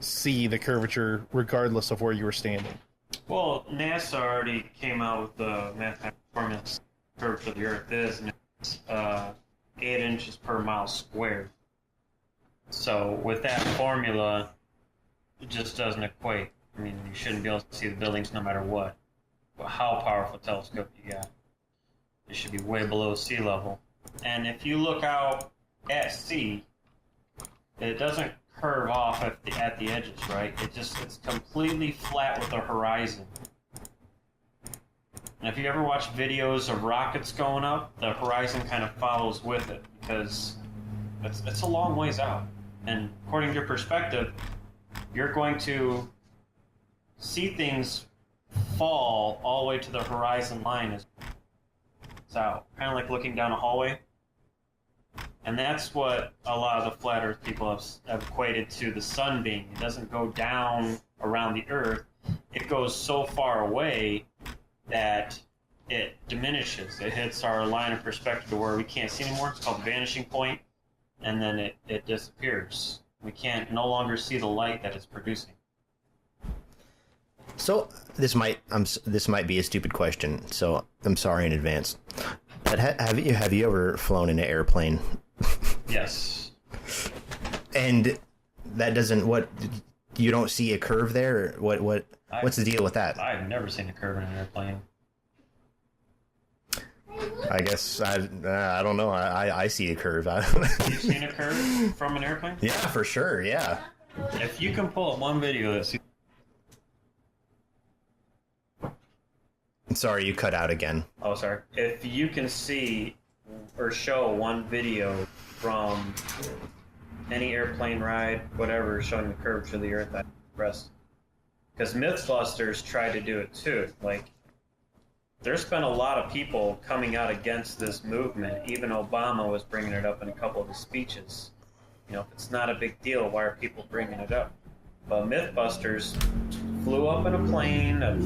see the curvature regardless of where you were standing. Well, NASA already came out with the mathematical formula curve for the Earth is, and it's 8 inches per mile squared. So with that formula, it just doesn't equate. I mean, you shouldn't be able to see the buildings no matter what. How powerful a telescope you got. It should be way below sea level. And if you look out at sea, it doesn't curve off at the edges, right? It's completely flat with the horizon. And if you ever watch videos of rockets going up, the horizon kind of follows with it because it's a long ways out. And according to your perspective, you're going to see things fall all the way to the horizon line as it's out. Kind of like looking down a hallway. And that's what a lot of the flat Earth people have equated to the sun being. It doesn't go down around the Earth. It goes so far away that it diminishes. It hits our line of perspective to where we can't see anymore. It's called the vanishing point. And then it disappears. We can't no longer see the light that it's producing. So this might be a stupid question, so I'm sorry in advance. But have you ever flown in an airplane? Yes. And that doesn't you don't see a curve there? Or what's the deal with that? I've never seen a curve in an airplane. I guess I don't know. I see a curve. You've seen a curve from an airplane? Yeah, for sure. Yeah. If you can pull up one video that's Sorry, you cut out again. Oh, sorry. If you can see or show one video from any airplane ride, whatever, showing the curve to the Earth, I'm impressed. Because Mythbusters tried to do it too. Like, there's been a lot of people coming out against this movement. Even Obama was bringing it up in a couple of his speeches. You know, if it's not a big deal, why are people bringing it up? But Mythbusters flew up in a plane of,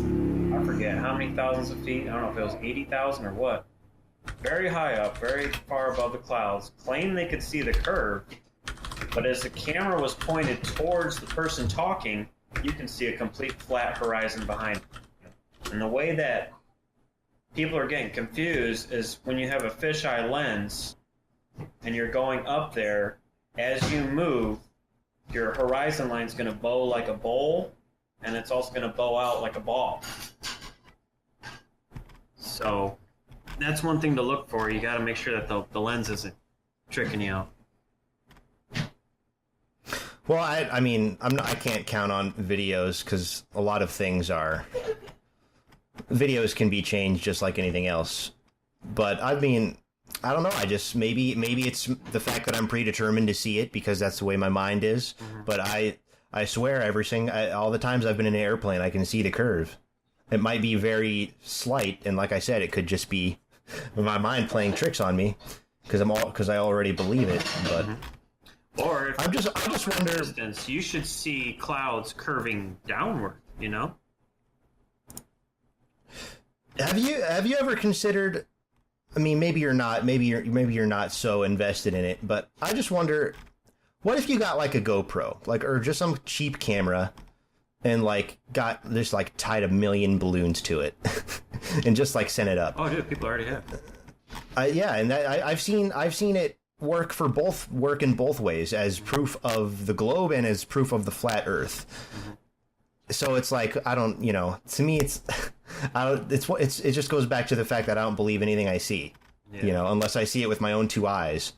I forget how many thousands of feet. I don't know if it was 80,000 or what. Very high up, very far above the clouds. Claimed they could see the curve, but as the camera was pointed towards the person talking, you can see a complete flat horizon behind them. And the way that people are getting confused is when you have a fisheye lens and you're going up there, as you move, your horizon line is going to bow like a bowl, and it's also going to bow out like a ball. So that's one thing to look for. You got to make sure that the lens isn't tricking you out. Well, I mean, I can't count on videos because a lot of things are. Videos can be changed just like anything else. But I mean, I don't know. I just maybe it's the fact that I'm predetermined to see it because that's the way my mind is. Mm-hmm. But I swear all the times I've been in an airplane, I can see the curve. It might be very slight, and like I said, it could just be my mind playing tricks on me because I already believe it. But or if I just wonder. Distance, you should see clouds curving downward. You know. Have you ever considered? I mean, maybe you're not so invested in it, but I just wonder, what if you got like a GoPro, or just some cheap camera, and got tied 1 million balloons to it, and just like sent it up. Oh, dude, people already have. Yeah, and I've seen it work in both ways, as proof of the globe and as proof of the flat Earth. So it's like, I don't, to me it's it just goes back to the fact that I don't believe anything I see, unless I see it with my own two eyes.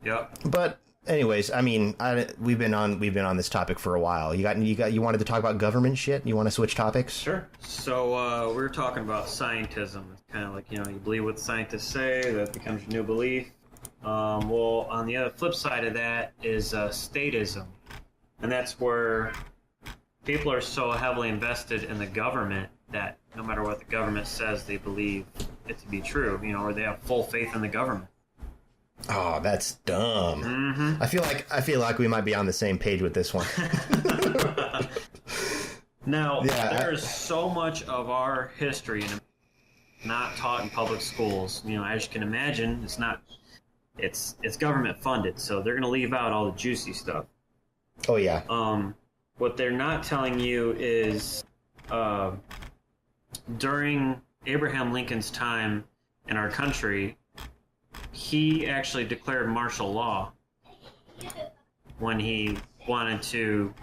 Yeah. But anyways, I mean, we've been on this topic for a while. You wanted to talk about government shit? You want to switch topics? Sure. So we're talking about scientism. It's kind of like, you believe what the scientists say, that becomes your new belief. Well, on the other flip side of that is statism. And that's where people are so heavily invested in the government that no matter what the government says, they believe it to be true, or they have full faith in the government. Oh, that's dumb. Mm-hmm. I feel like we might be on the same page with this one. Now, there's so much of our history not taught in public schools. As you can imagine, it's government funded, so they're going to leave out all the juicy stuff. Oh yeah. What they're not telling you is during Abraham Lincoln's time in our country, he actually declared martial law when he wanted to,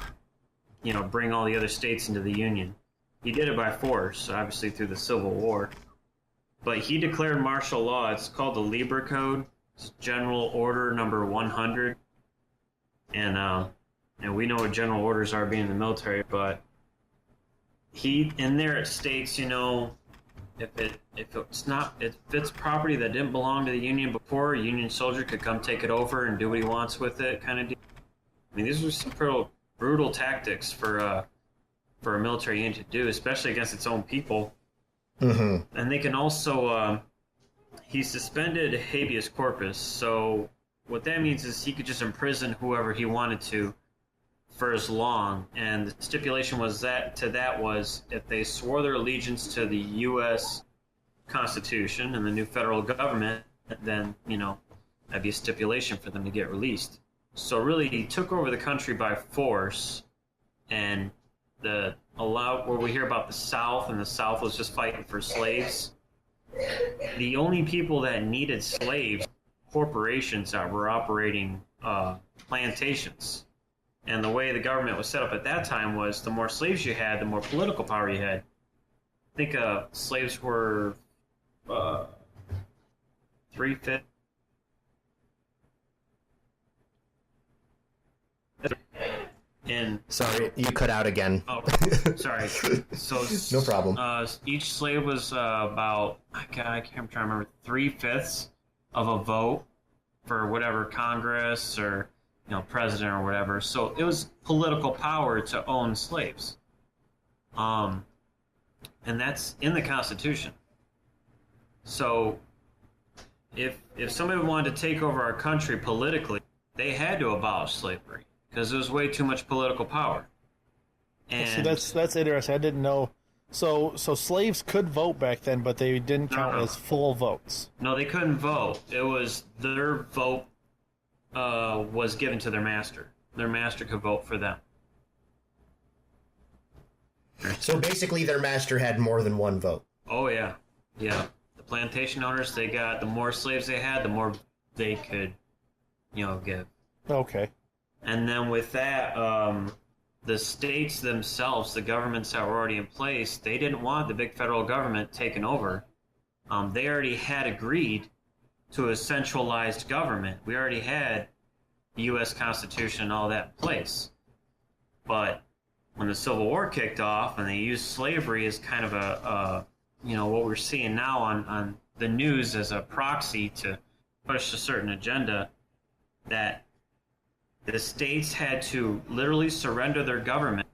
bring all the other states into the Union. He did it by force, obviously through the Civil War. But he declared martial law. It's called the Lieber Code. It's General Order number 100. And we know what general orders are being in the military, but in there it states, if it's property that didn't belong to the Union before, a Union soldier could come take it over and do what he wants with it, kind of deal. I mean, these were some pretty brutal tactics for a military unit to do, especially against its own people. Mm-hmm. And they can also, he suspended habeas corpus, so what that means is he could just imprison whoever he wanted to for as long, and the stipulation was if they swore their allegiance to the U.S. Constitution and the new federal government, then, that'd be a stipulation for them to get released. So really, he took over the country by force, and where we hear about the South, and the South was just fighting for slaves. The only people that needed slaves, corporations that were operating plantations. And the way the government was set up at that time was the more slaves you had, the more political power you had. I think slaves were 3/5. Sorry, you cut out again. Oh, sorry. So no problem. Each slave was about, I'm trying to remember, 3/5 of a vote for whatever Congress or president or whatever. So it was political power to own slaves. And that's in the Constitution. So if somebody wanted to take over our country politically, they had to abolish slavery because there was way too much political power. And that's interesting. I didn't know. So slaves could vote back then, but they didn't count as full votes. No, they couldn't vote. It was their vote was given to their master. Their master could vote for them. So basically, their master had more than one vote. Oh yeah, yeah. The plantation owners, the more slaves they had, the more they could, give. Okay. And then with that, the states themselves, the governments that were already in place, they didn't want the big federal government taken over. They already had agreed to a centralized government. We already had the U.S. Constitution and all that in place. But when the Civil War kicked off and they used slavery as kind of what we're seeing now on the news as a proxy to push a certain agenda, that the states had to literally surrender their government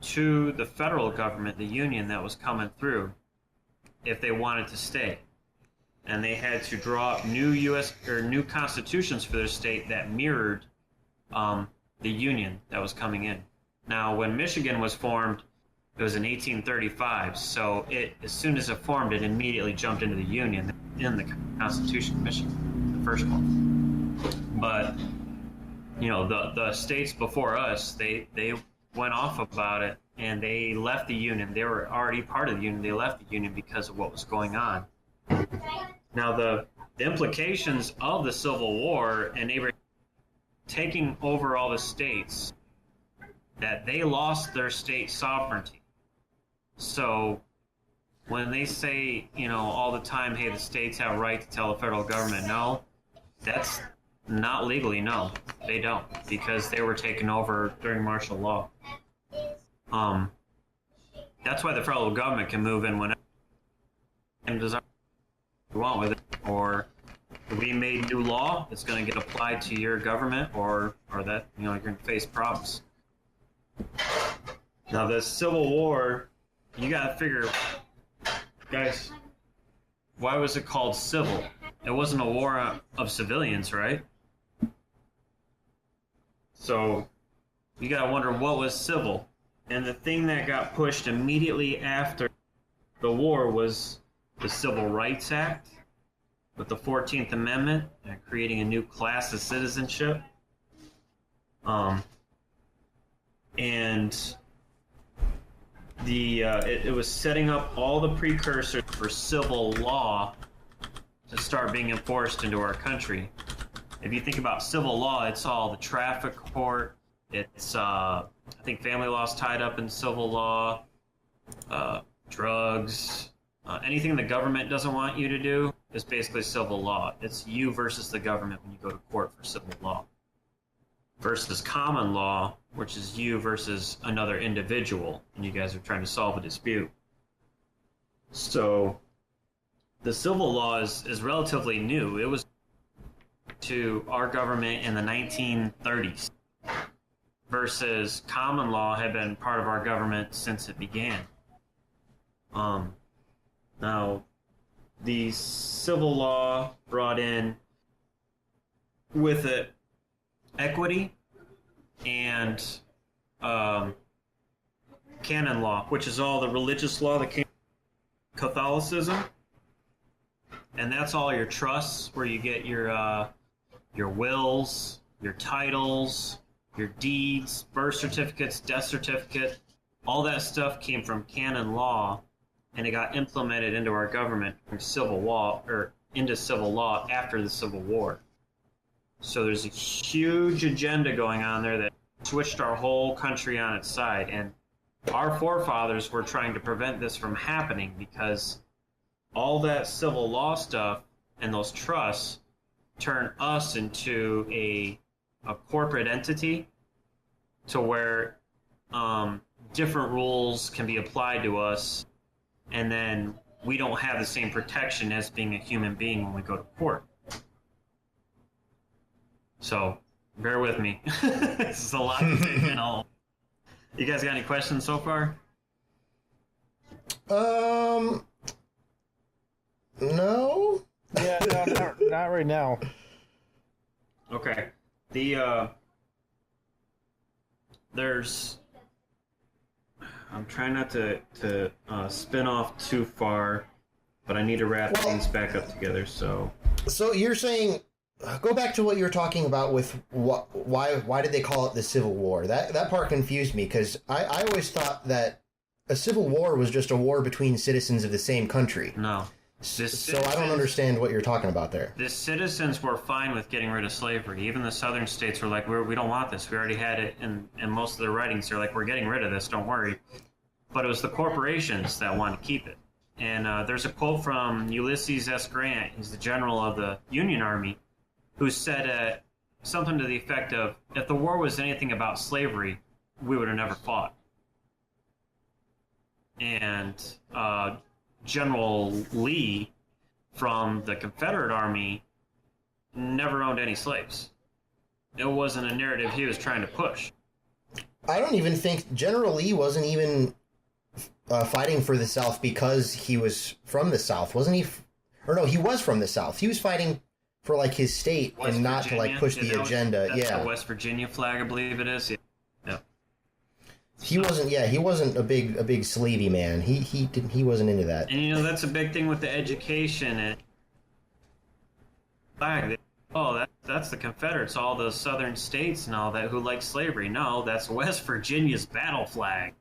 to the federal government, the Union that was coming through, if they wanted to stay. And they had to draw up new constitutions for their state that mirrored the Union that was coming in. Now, when Michigan was formed, it was in 1835. So as soon as it formed, it immediately jumped into the Union in the Constitution of Michigan, the first one. But the states before us, they went off about it, and they left the Union. They were already part of the Union. They left the Union because of what was going on. Now, the implications of the Civil War and Abraham taking over all the states, that they lost their state sovereignty. So when they say, all the time, hey, the states have a right to tell the federal government no, that's not legally, no, they don't, because they were taken over during martial law. That's why the federal government can move in whenever and desire you want with it, or we made new law that's going to get applied to your government, or that you're going to face problems. Now, the Civil War, you got to figure, guys, why was it called civil? It wasn't a war of civilians, right? So you got to wonder what was civil. And the thing that got pushed immediately after the war was the Civil Rights Act with the 14th Amendment and creating a new class of citizenship. And it was setting up all the precursors for civil law to start being enforced into our country. If you think about civil law, it's all the traffic court. It's I think family law is tied up in civil law, drugs, anything the government doesn't want you to do is basically civil law. It's you versus the government when you go to court for civil law. Versus common law, which is you versus another individual, and you guys are trying to solve a dispute. So the civil law is relatively new. It was to our government in the 1930s, versus common law had been part of our government since it began. Now, the civil law brought in with it equity and canon law, which is all the religious law that came from Catholicism, and that's all your trusts, where you get your wills, your titles, your deeds, birth certificates, death certificate. All that stuff came from canon law, and it got implemented into our government from civil law, or into civil law after the Civil War. So there's a huge agenda going on there that switched our whole country on its side, and our forefathers were trying to prevent this from happening, because all that civil law stuff and those trusts turn us into a corporate entity, to where different rules can be applied to us, and then we don't have the same protection as being a human being when we go to court. So bear with me. This is a lot to take in all. You guys got any questions so far? No. Yeah, no, not right now. Okay. I'm trying not to spin off too far, but I need to wrap things back up together. So you're saying, go back to what you were talking about with why did they call it the Civil War? That part confused me, because I always thought that a civil war was just a war between citizens of the same country. No. So I don't understand what you're talking about there. The citizens were fine with getting rid of slavery. Even the southern states were like, we don't want this. We already had it in most of their writings. They're like, we're getting rid of this, don't worry. But it was the corporations that wanted to keep it. And there's a quote from Ulysses S. Grant. He's the general of the Union Army, who said something to the effect of, if the war was anything about slavery, we would have never fought. And General Lee from the Confederate Army never owned any slaves. It wasn't a narrative he was trying to push. I don't even think General Lee wasn't even fighting for the South because he was from the South, wasn't he? Or no, he was from the South. He was fighting for like his state West and not Virginia. to like push the agenda. That's Yeah, the West Virginia flag, I believe it is. Yeah. he wasn't. Yeah, he wasn't a big slavey man. He wasn't into that. And that's a big thing with the education and flag. Oh, that's the Confederates, all the southern states and all that who like slavery. No, that's West Virginia's battle flag.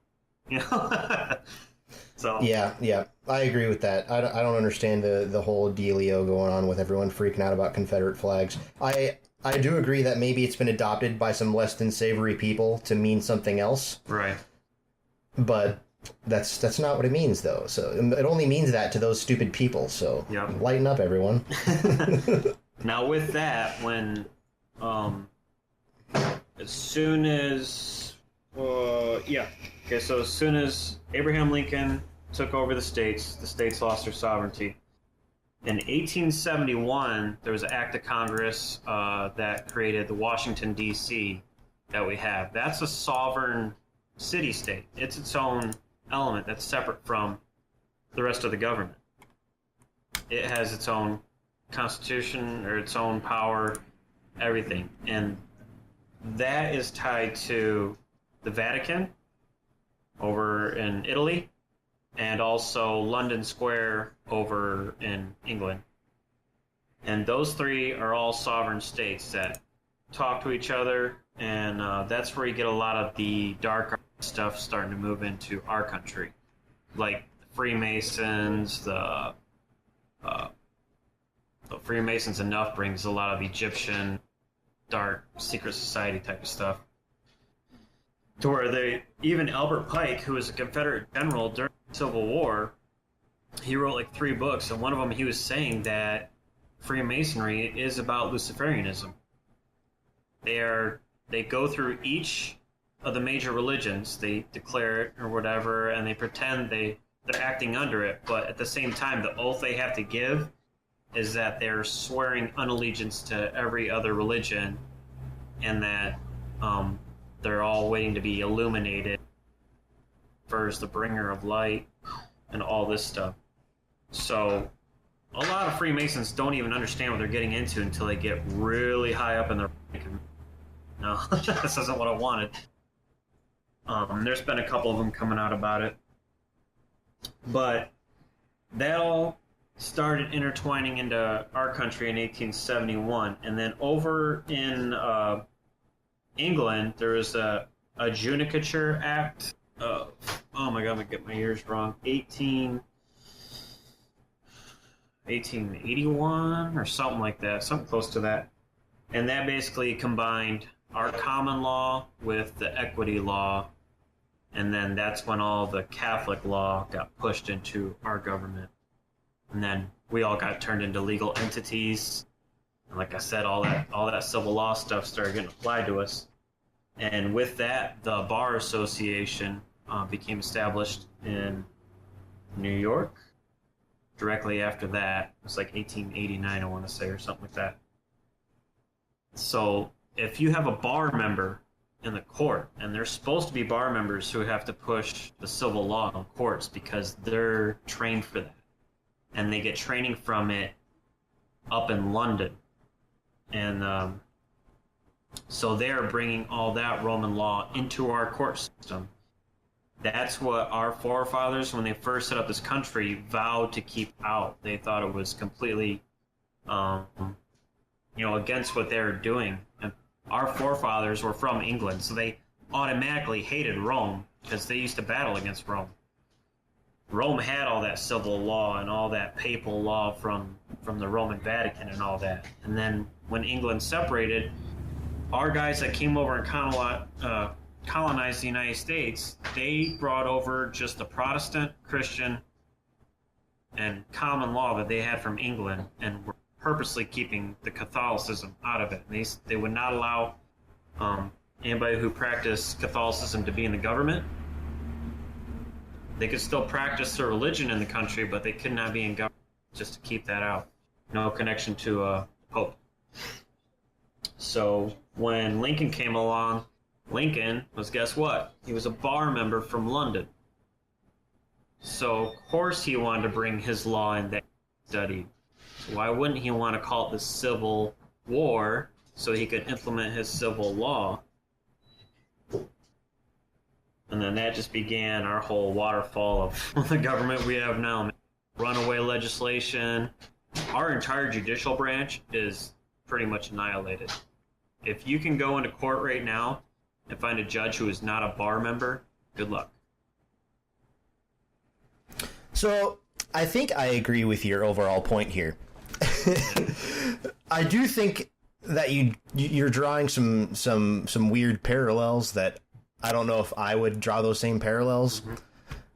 You know? So Yeah, I agree with that. I don't understand the whole dealio going on with everyone freaking out about Confederate flags. I do agree that maybe it's been adopted by some less than savory people to mean something else. right. But that's not what it means, though. So it only means that to those stupid people. So Yep. lighten up, everyone. Now with that, when as soon as so as soon as Abraham Lincoln took over the states lost their sovereignty. In 1871, there was an act of Congress that created the Washington, D.C. that we have. That's a sovereign city-state. It's its own element that's separate from the rest of the government. It has its own constitution or its own power, everything. And that is tied to the Vatican over in Italy and also London Square over in England. And those three are all sovereign states that talk to each other, and that's where you get a lot of the dark art stuff starting to move into our country. Like the Freemasons, the Freemasons enough brings a lot of Egyptian dark secret society type of stuff. To where even Albert Pike, who was a Confederate general during the Civil War, he wrote like 3 books, and one of them he was saying that Freemasonry is about Luciferianism. They go through each of the major religions, they declare it or whatever, and they pretend they're acting under it, but at the same time, the oath they have to give is that they're swearing unallegiance to every other religion, and that they're all waiting to be illuminated first, the bringer of light, and all this stuff. So a lot of Freemasons don't even understand what they're getting into until they get really high up in their ranking. No, this isn't what I wanted. There's been a couple of them coming out about it. But that all started intertwining into our country in 1871. And then over in England, there was a Judicature Act. Oh my God, I'm going to get my years wrong. 1881 or something like that, something close to that. And that basically combined our common law with the equity law, and then that's when all the Catholic law got pushed into our government. And then we all got turned into legal entities. And like I said, all that civil law stuff started getting applied to us. And with that, the Bar Association became established in New York. Directly after that, it was like 1889, I want to say, or something like that. So if you have a bar member in the court, and there's supposed to be bar members who have to push the civil law in courts because they're trained for that. And they get training from it up in London. And so they're bringing all that Roman law into our court system. That's what our forefathers, when they first set up this country, vowed to keep out. They thought it was completely, against what they were doing. And our forefathers were from England, so they automatically hated Rome because they used to battle against Rome. Rome had all that civil law and all that papal law from the Roman Vatican and all that. And then when England separated, our guys that came over and colonized the United States, they brought over just the Protestant, Christian, and common law that they had from England, and were purposely keeping the Catholicism out of it. And they would not allow anybody who practiced Catholicism to be in the government. They could still practice their religion in the country, but they could not be in government, just to keep that out. No connection to Pope. So when Lincoln came along, Lincoln was, guess what? He was a bar member from London. So, of course, he wanted to bring his law in that he studied. So why wouldn't he want to call it the Civil War so he could implement his civil law? And then that just began our whole waterfall of the government we have now. Runaway legislation. Our entire judicial branch is pretty much annihilated. If you can go into court right now and find a judge who is not a bar member, good luck. So I think I agree with your overall point here. I do think that you're drawing some weird parallels that I don't know if I would draw those same parallels. Mm-hmm.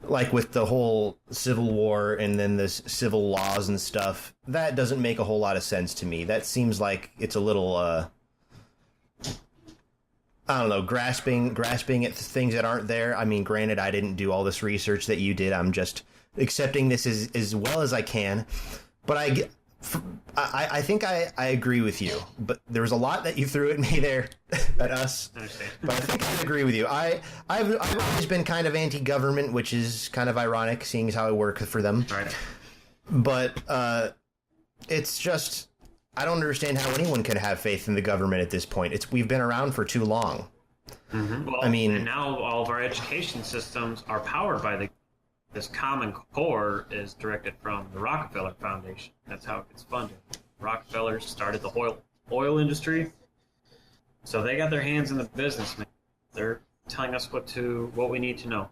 Like with the whole Civil War and then this civil laws and stuff, that doesn't make a whole lot of sense to me. That seems like it's a little, I don't know, grasping at things that aren't there. I mean, granted, I didn't do all this research that you did. I'm just accepting this as well as I can. But I think I agree with you, but there was a lot that you threw at me there, at us. But I think I agree with you. I've always been kind of anti-government, which is kind of ironic, seeing as how I work for them. Right. But it's just, I don't understand how anyone could have faith in the government at this point. We've been around for too long. Mm-hmm. Well, I mean, and now all of our education systems are powered by this Common Core is directed from the Rockefeller Foundation. That's how it gets funded. Rockefeller started the oil industry, so they got their hands in the business, man. They're telling us what we need to know.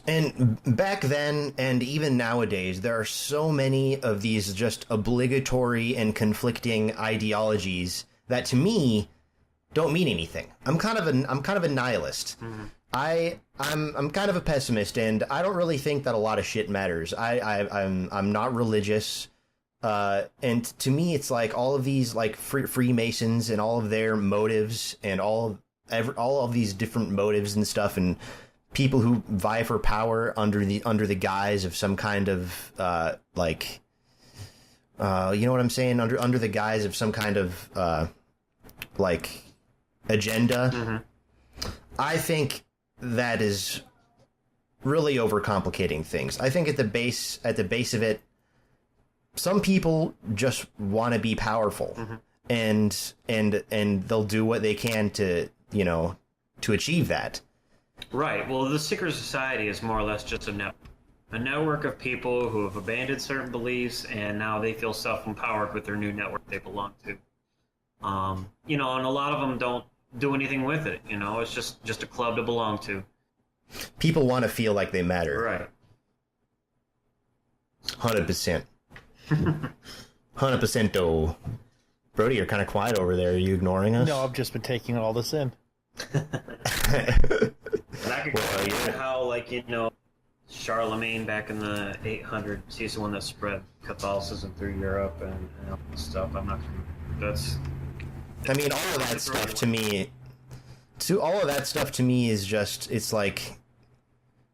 And back then, and even nowadays, there are so many of these just obligatory and conflicting ideologies that, to me, don't mean anything. I'm kind of a nihilist. Mm-hmm. I'm kind of a pessimist, and I don't really think that a lot of shit matters. I'm not religious, and to me, it's like all of these like Freemasons and all of their motives and all of these different motives and stuff, and people who vie for power under the guise of some kind of you know what I'm saying, under the guise of some kind of like agenda. Mm-hmm. I think that is really overcomplicating things. I think at the base of it, some people just want to be powerful, mm-hmm. and they'll do what they can to achieve that. Right. Well, the secret society is more or less just a network of people who have abandoned certain beliefs, and now they feel self-empowered with their new network they belong to. And a lot of them don't do anything with it. It's just a club to belong to. People want to feel like they matter. Right. 100%. 100%. Oh, Brody, you're kind of quiet over there. Are you ignoring us? No, I've just been taking all this in. And I could go how, Charlemagne back in the 800s, he's the one that spread Catholicism through Europe and all that stuff. I'm not sure. I mean, all of that stuff to me is just, it's like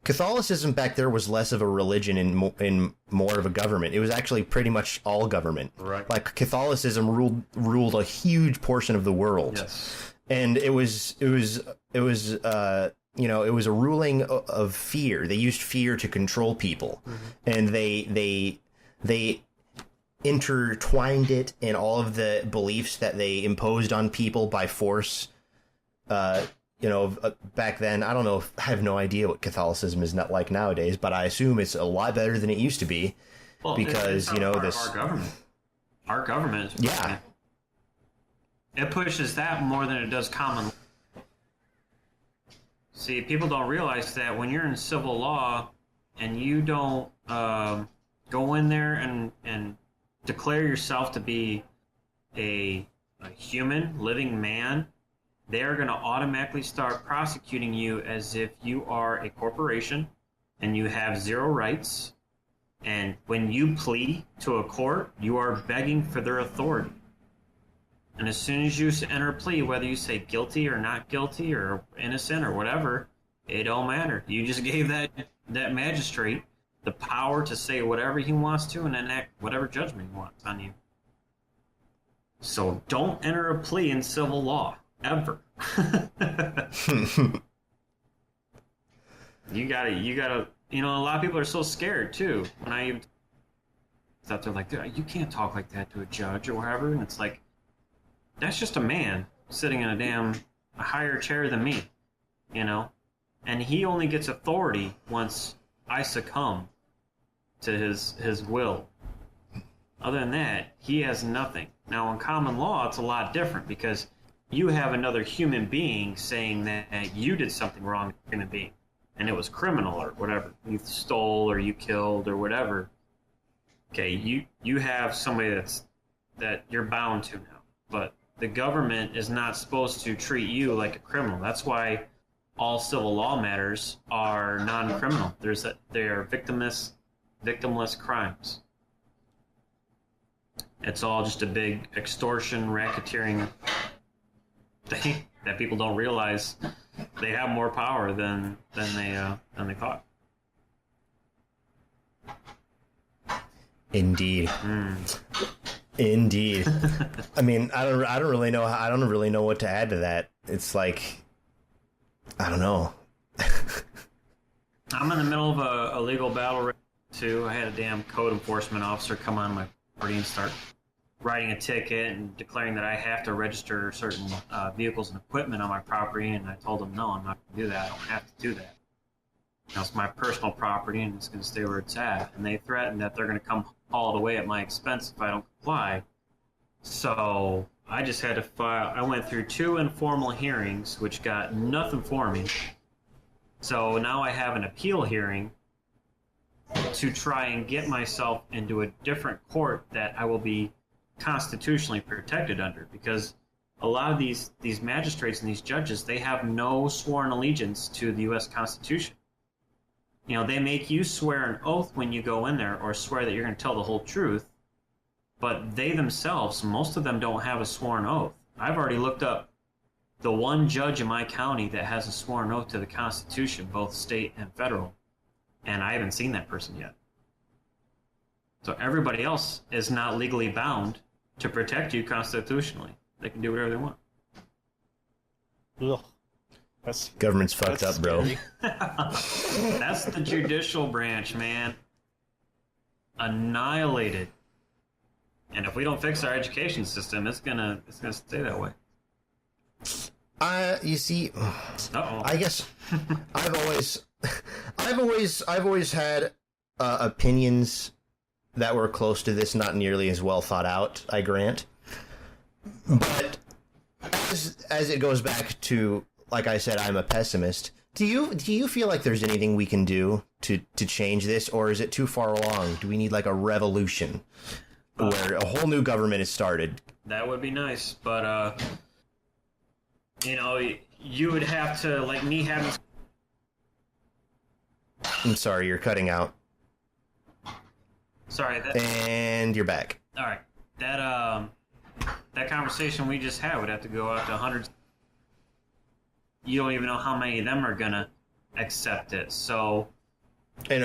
Catholicism back there was less of a religion and more of a government. It was actually pretty much all government. Right. Like Catholicism ruled a huge portion of the world. Yes. And it was a ruling of fear. They used fear to control people. Mm-hmm. And they intertwined it in all of the beliefs that they imposed on people by force. Back then, I don't know, I have no idea what Catholicism is not like nowadays, but I assume it's a lot better than it used to be. Well, because, our government is, yeah, it pushes that more than it does common law. See, people don't realize that when you're in civil law and you don't go in there and declare yourself to be a human, living man, they're going to automatically start prosecuting you as if you are a corporation and you have zero rights. And when you plead to a court, you are begging for their authority. And as soon as you enter a plea, whether you say guilty or not guilty or innocent or whatever, it don't matter. You just gave that magistrate the power to say whatever he wants to and enact whatever judgment he wants on you. So don't enter a plea in civil law, ever. You gotta, a lot of people are so scared too. When I thought they're like, you can't talk like that to a judge or whatever. And it's like, that's just a man sitting in a higher chair than me, and he only gets authority once I succumb to his will. Other than that, he has nothing. Now, in common law, it's a lot different because you have another human being saying that you did something wrong to a human being, and it was criminal or whatever. You stole or you killed or whatever. Okay, you have somebody that you're bound to now. But the government is not supposed to treat you like a criminal. That's why all civil law matters are non-criminal. They are victimless crimes. It's all just a big extortion, racketeering thing that people don't realize they have more power than they thought. Indeed. Indeed. I mean, I don't really know what to add to that. It's like, I don't know. I'm in the middle of a legal battle right now, too. I had a damn code enforcement officer come on my property and start writing a ticket and declaring that I have to register certain vehicles and equipment on my property, and I told him, no, I'm not going to do that. I don't have to do that. It's my personal property, and it's going to stay where it's at. And they threatened that they're going to come haul it away at my expense if I don't comply. So I just had to file. I went through 2 informal hearings, which got nothing for me. So now I have an appeal hearing to try and get myself into a different court that I will be constitutionally protected under, because a lot of these magistrates and these judges, they have no sworn allegiance to the U.S. Constitution. You know, they make you swear an oath when you go in there, or swear that you're going to tell the whole truth, but they themselves, most of them don't have a sworn oath. I've already looked up the one judge in my county that has a sworn oath to the Constitution, both state and federal, and I haven't seen that person yet. So everybody else is not legally bound to protect you constitutionally. They can do whatever they want. Ugh. Government's fucked up, bro. That's the judicial branch, man. Annihilated. And if we don't fix our education system, it's gonna stay that way. You see, Uh-oh. I guess I've always had opinions that were close to this, not nearly as well thought out, I grant. But as it goes back to, like I said, I'm a pessimist. Do you feel like there's anything we can do to change this, or is it too far along? Do we need like a revolution where a whole new government is started? That would be nice, but you would have to, like me having. I'm sorry, you're cutting out. Sorry. And you're back. All right. That conversation we just had would have to go out to hundreds. You don't even know how many of them are gonna accept it. So.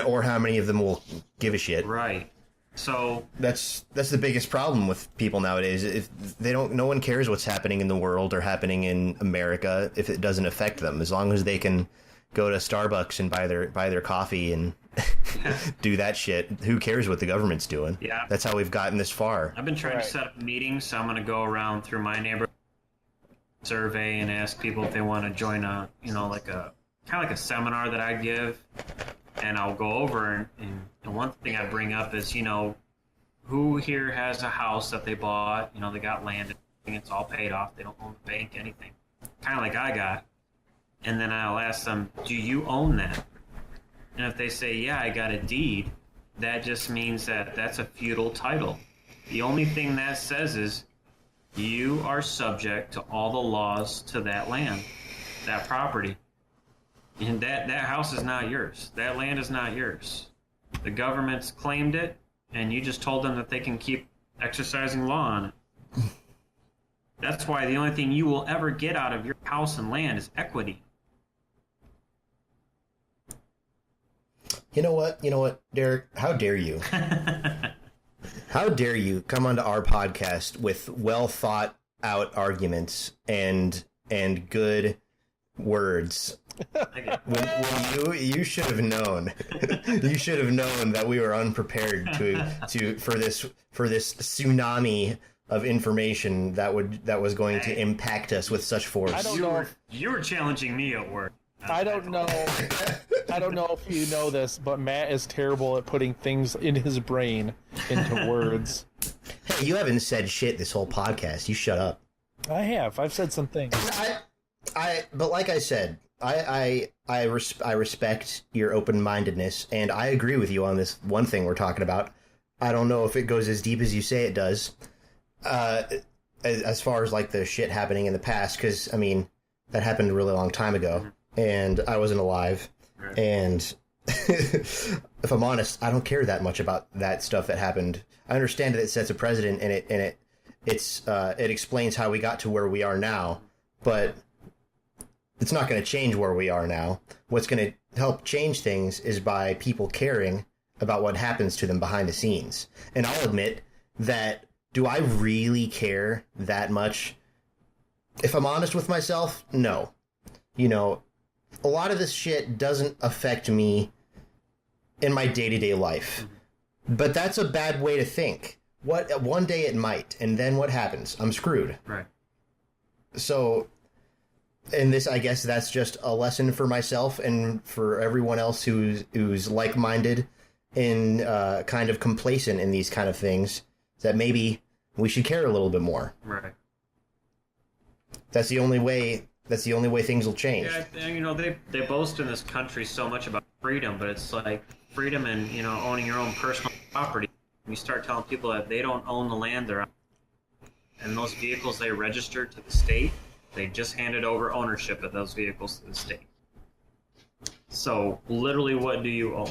Or how many of them will give a shit. Right. So that's the biggest problem with people nowadays. If they don't, no one cares what's happening in the world or happening in America if it doesn't affect them. As long as they can go to Starbucks and buy their coffee and do that shit, who cares what the government's doing? Yeah. That's how we've gotten this far. I've been trying to set up meetings, so I'm going to go around through my neighborhood, survey, and ask people if they want to join a seminar that I give. And I'll go over, and the one thing I bring up is, who here has a house that they bought, they got land, and it's all paid off, they don't own the bank, anything. Kind of like I got. And then I'll ask them, do you own that? And if they say, yeah, I got a deed, that just means that that's a feudal title. The only thing that says is you are subject to all the laws to that land, that property. And that house is not yours. That land is not yours. The government's claimed it, and you just told them that they can keep exercising law on it. That's why the only thing you will ever get out of your house and land is equity. You know what, Derek? How dare you? How dare you come onto our podcast with well thought out arguments and good words? When you should have known. You should have known that we were unprepared for this tsunami of information that was going to impact us with such force. I don't know. You were challenging me at work. I don't know. I don't know if you know this, but Matt is terrible at putting things in his brain into words. Hey, you haven't said shit this whole podcast. You shut up. I have. I've said some things. But like I said, I respect your open-mindedness, and I agree with you on this one thing we're talking about. I don't know if it goes as deep as you say it does, as far as like the shit happening in the past, because I mean that happened a really long time ago, and I wasn't alive, Right. and if I'm honest, I don't care that much about that stuff that happened. I understand that it sets a precedent, and it explains how we got to where we are now, but it's not going to change where we are now. What's going to help change things is by people caring about what happens to them behind the scenes. And I'll admit that, do I really care that much? If I'm honest with myself, no. You know, a lot of this shit doesn't affect me in my day-to-day life. But that's a bad way to think. One day it might, and then what happens? I'm screwed. Right. So, and this, I guess that's just a lesson for myself and for everyone else who's like-minded and kind of complacent in these kind of things, that maybe we should care a little bit more. Right. That's the only way things will change. Yeah, you know, they boast in this country so much about freedom, but it's like freedom and, you know, owning your own personal property. You start telling people that they don't own the land they're on, and those vehicles they registered to the state, they just handed over ownership of those vehicles to the state. So literally, what do you own?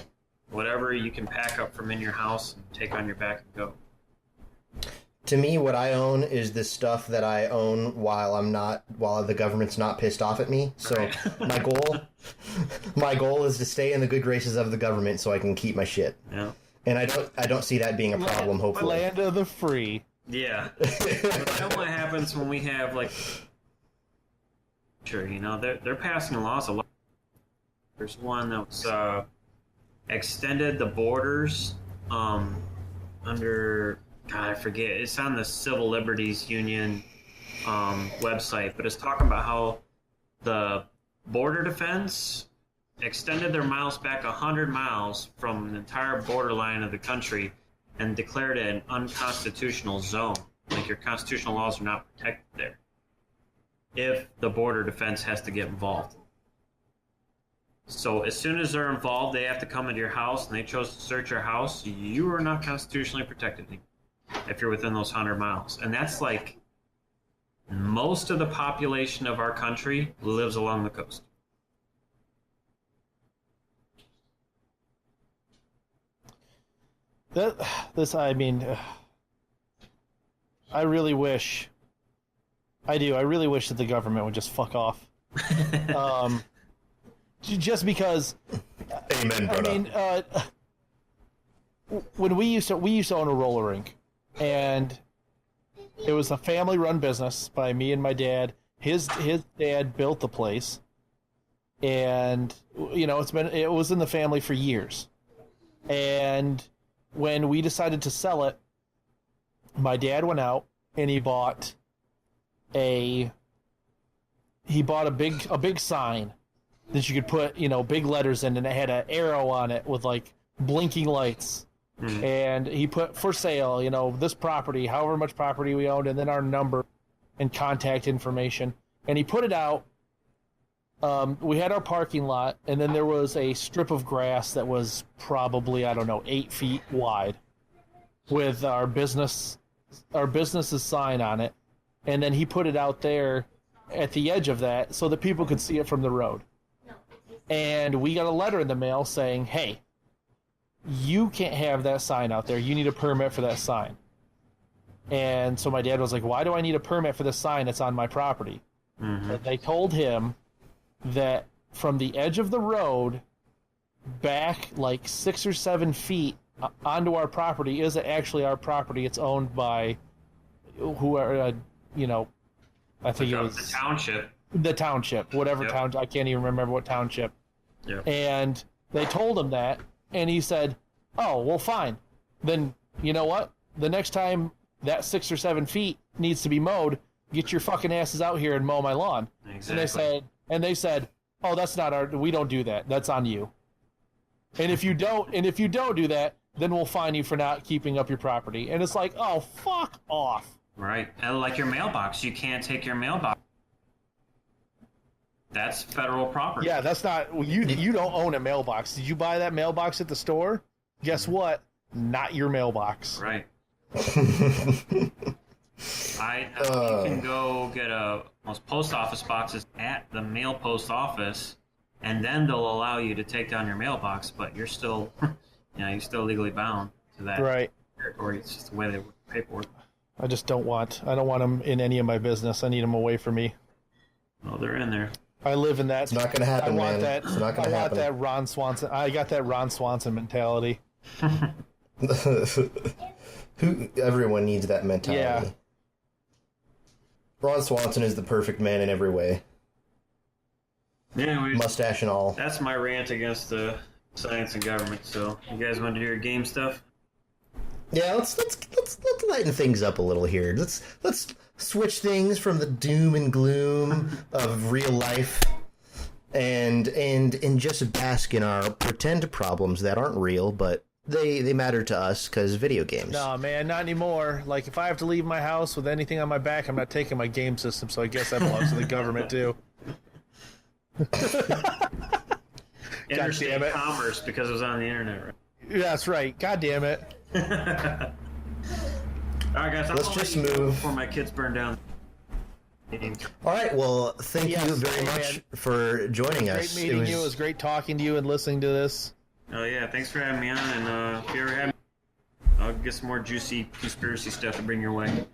Whatever you can pack up from in your house and take on your back and go. To me, what I own is the stuff that I own while the government's not pissed off at me. So Right. my goal is to stay in the good graces of the government so I can keep my shit. Yeah. And I don't see that being a problem, hopefully. Land of the free. Yeah. But then what happens when we have, like, sure, you know, they're passing laws a lot. There's one that was extended the borders under, God, I forget. It's on the Civil Liberties Union website, but it's talking about how the border defense extended their miles back 100 miles from the entire borderline of the country and declared it an unconstitutional zone. Like, your constitutional laws are not protected there if the border defense has to get involved. So as soon as they're involved, they have to come into your house, and they chose to search your house. You are not constitutionally protected if you're within those 100 miles. And that's like most of the population of our country lives along the coast. I mean, I really wish that the government would just fuck off. Just because, Amen, brother. I mean, when we used to own a roller rink, and it was a family-run business by me and my dad. His dad built the place, and you know it was in the family for years. And when we decided to sell it, my dad went out and he bought a big sign that you could put, you know, big letters in, and it had an arrow on it with like blinking lights. Mm-hmm. And he put for sale, you know, this property, however much property we owned, and then our number and contact information. And he put it out. We had our parking lot, and then there was a strip of grass that was probably, I don't know, 8 feet wide with our business's sign on it. And then he put it out there at the edge of that so that people could see it from the road. And we got a letter in the mail saying, hey, you can't have that sign out there. You need a permit for that sign. And so my dad was like, why do I need a permit for this sign that's on my property? Mm-hmm. And they told him that from the edge of the road back like 6 or 7 feet onto our property isn't actually our property. It's owned by whoever, you know, I think it was... The township. The township, whatever Yep. township. I can't even remember what township. Yep. And they told him that, and he said, oh, well, fine. Then, you know what? The next time that 6 or 7 feet needs to be mowed, get your fucking asses out here and mow my lawn. Exactly. And they said, oh, that's not we don't do that. That's on you. And if you don't do that, then we'll fine you for not keeping up your property. And it's like, oh, fuck off. Right. And like your mailbox, you can't take your mailbox. That's federal property. Yeah, that's not you don't own a mailbox. Did you buy that mailbox at the store? Guess what? Not your mailbox. Right. You can go get most post office boxes at the mail post office, and then they'll allow you to take down your mailbox, but you're still, you're still legally bound to that. Right. Or it's just the way they work paperwork. I don't want them in any of my business. I need them away from me. Well, they're in there. I live in that. It's not going to happen, man. It's not going to happen. That Ron Swanson. I got that Ron Swanson mentality. Everyone needs that mentality. Yeah. Ron Swanson is the perfect man in every way. Anyways, mustache and all. That's my rant against science and government. So, you guys want to hear game stuff? Yeah, let's lighten things up a little here. Let's switch things from the doom and gloom of real life and just bask in our pretend problems that aren't real, but they matter to us because video games. No, man, not anymore. Like, if I have to leave my house with anything on my back, I'm not taking my game system, so I guess that belongs to the government, too. Interstate commerce, because it was on the internet, right? Yeah, that's right. God damn it. All right, guys, let's just move before my kids burn down. All right, well, thank you very much for joining us. Great meeting you. It was great talking to you and listening to this. Oh, yeah, thanks for having me on, and if you ever have me, I'll get some more juicy conspiracy stuff to bring your way.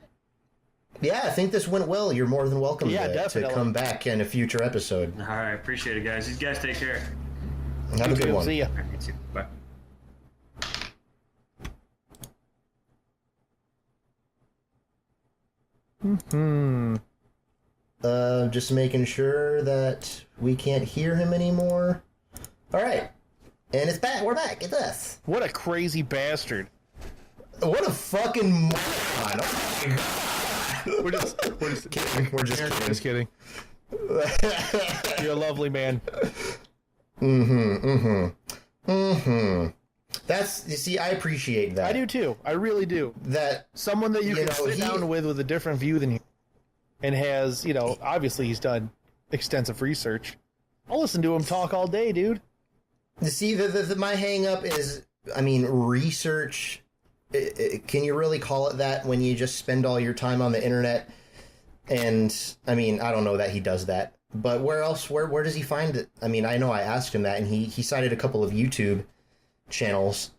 Yeah, I think this went well. You're more than welcome to come back in a future episode. All right, appreciate it, guys. You guys take care. Have a good one. See ya. All right, you too. Bye. Just making sure that we can't hear him anymore. All right. And it's back. We're back. It's us. What a crazy bastard. What a fucking moron. Oh my God. We're just kidding. We're just kidding. Just kidding. You're a lovely man. That's, you see, I appreciate that. I do too. I really do. That someone that you can sit down with a different view than you, and has, obviously he's done extensive research. I'll listen to him talk all day, dude. You see, my hang up is, research. Can you really call it that when you just spend all your time on the internet? And I don't know that he does that, but where else? Where does he find it? I know I asked him that, and he cited a couple of YouTube channels,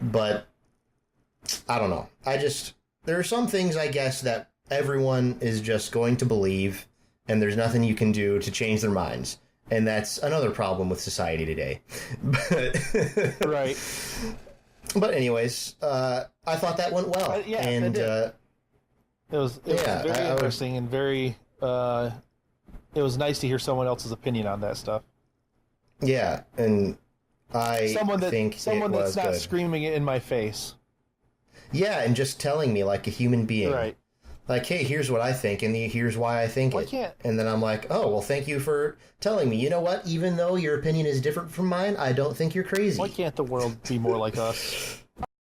but I don't know. There are some things, I guess, that everyone is just going to believe, and there's nothing you can do to change their minds. And that's another problem with society today. But right. But anyways, I thought that went well. Yeah, and it was very interesting and very. It was nice to hear someone else's opinion on that stuff. Yeah, and I think someone that's not good. Screaming it in my face. Yeah, and just telling me like a human being. Right. Like, hey, here's what I think, and here's why I think it. And then I'm like, oh, well, thank you for telling me. You know what? Even though your opinion is different from mine, I don't think you're crazy. Why can't the world be more like us?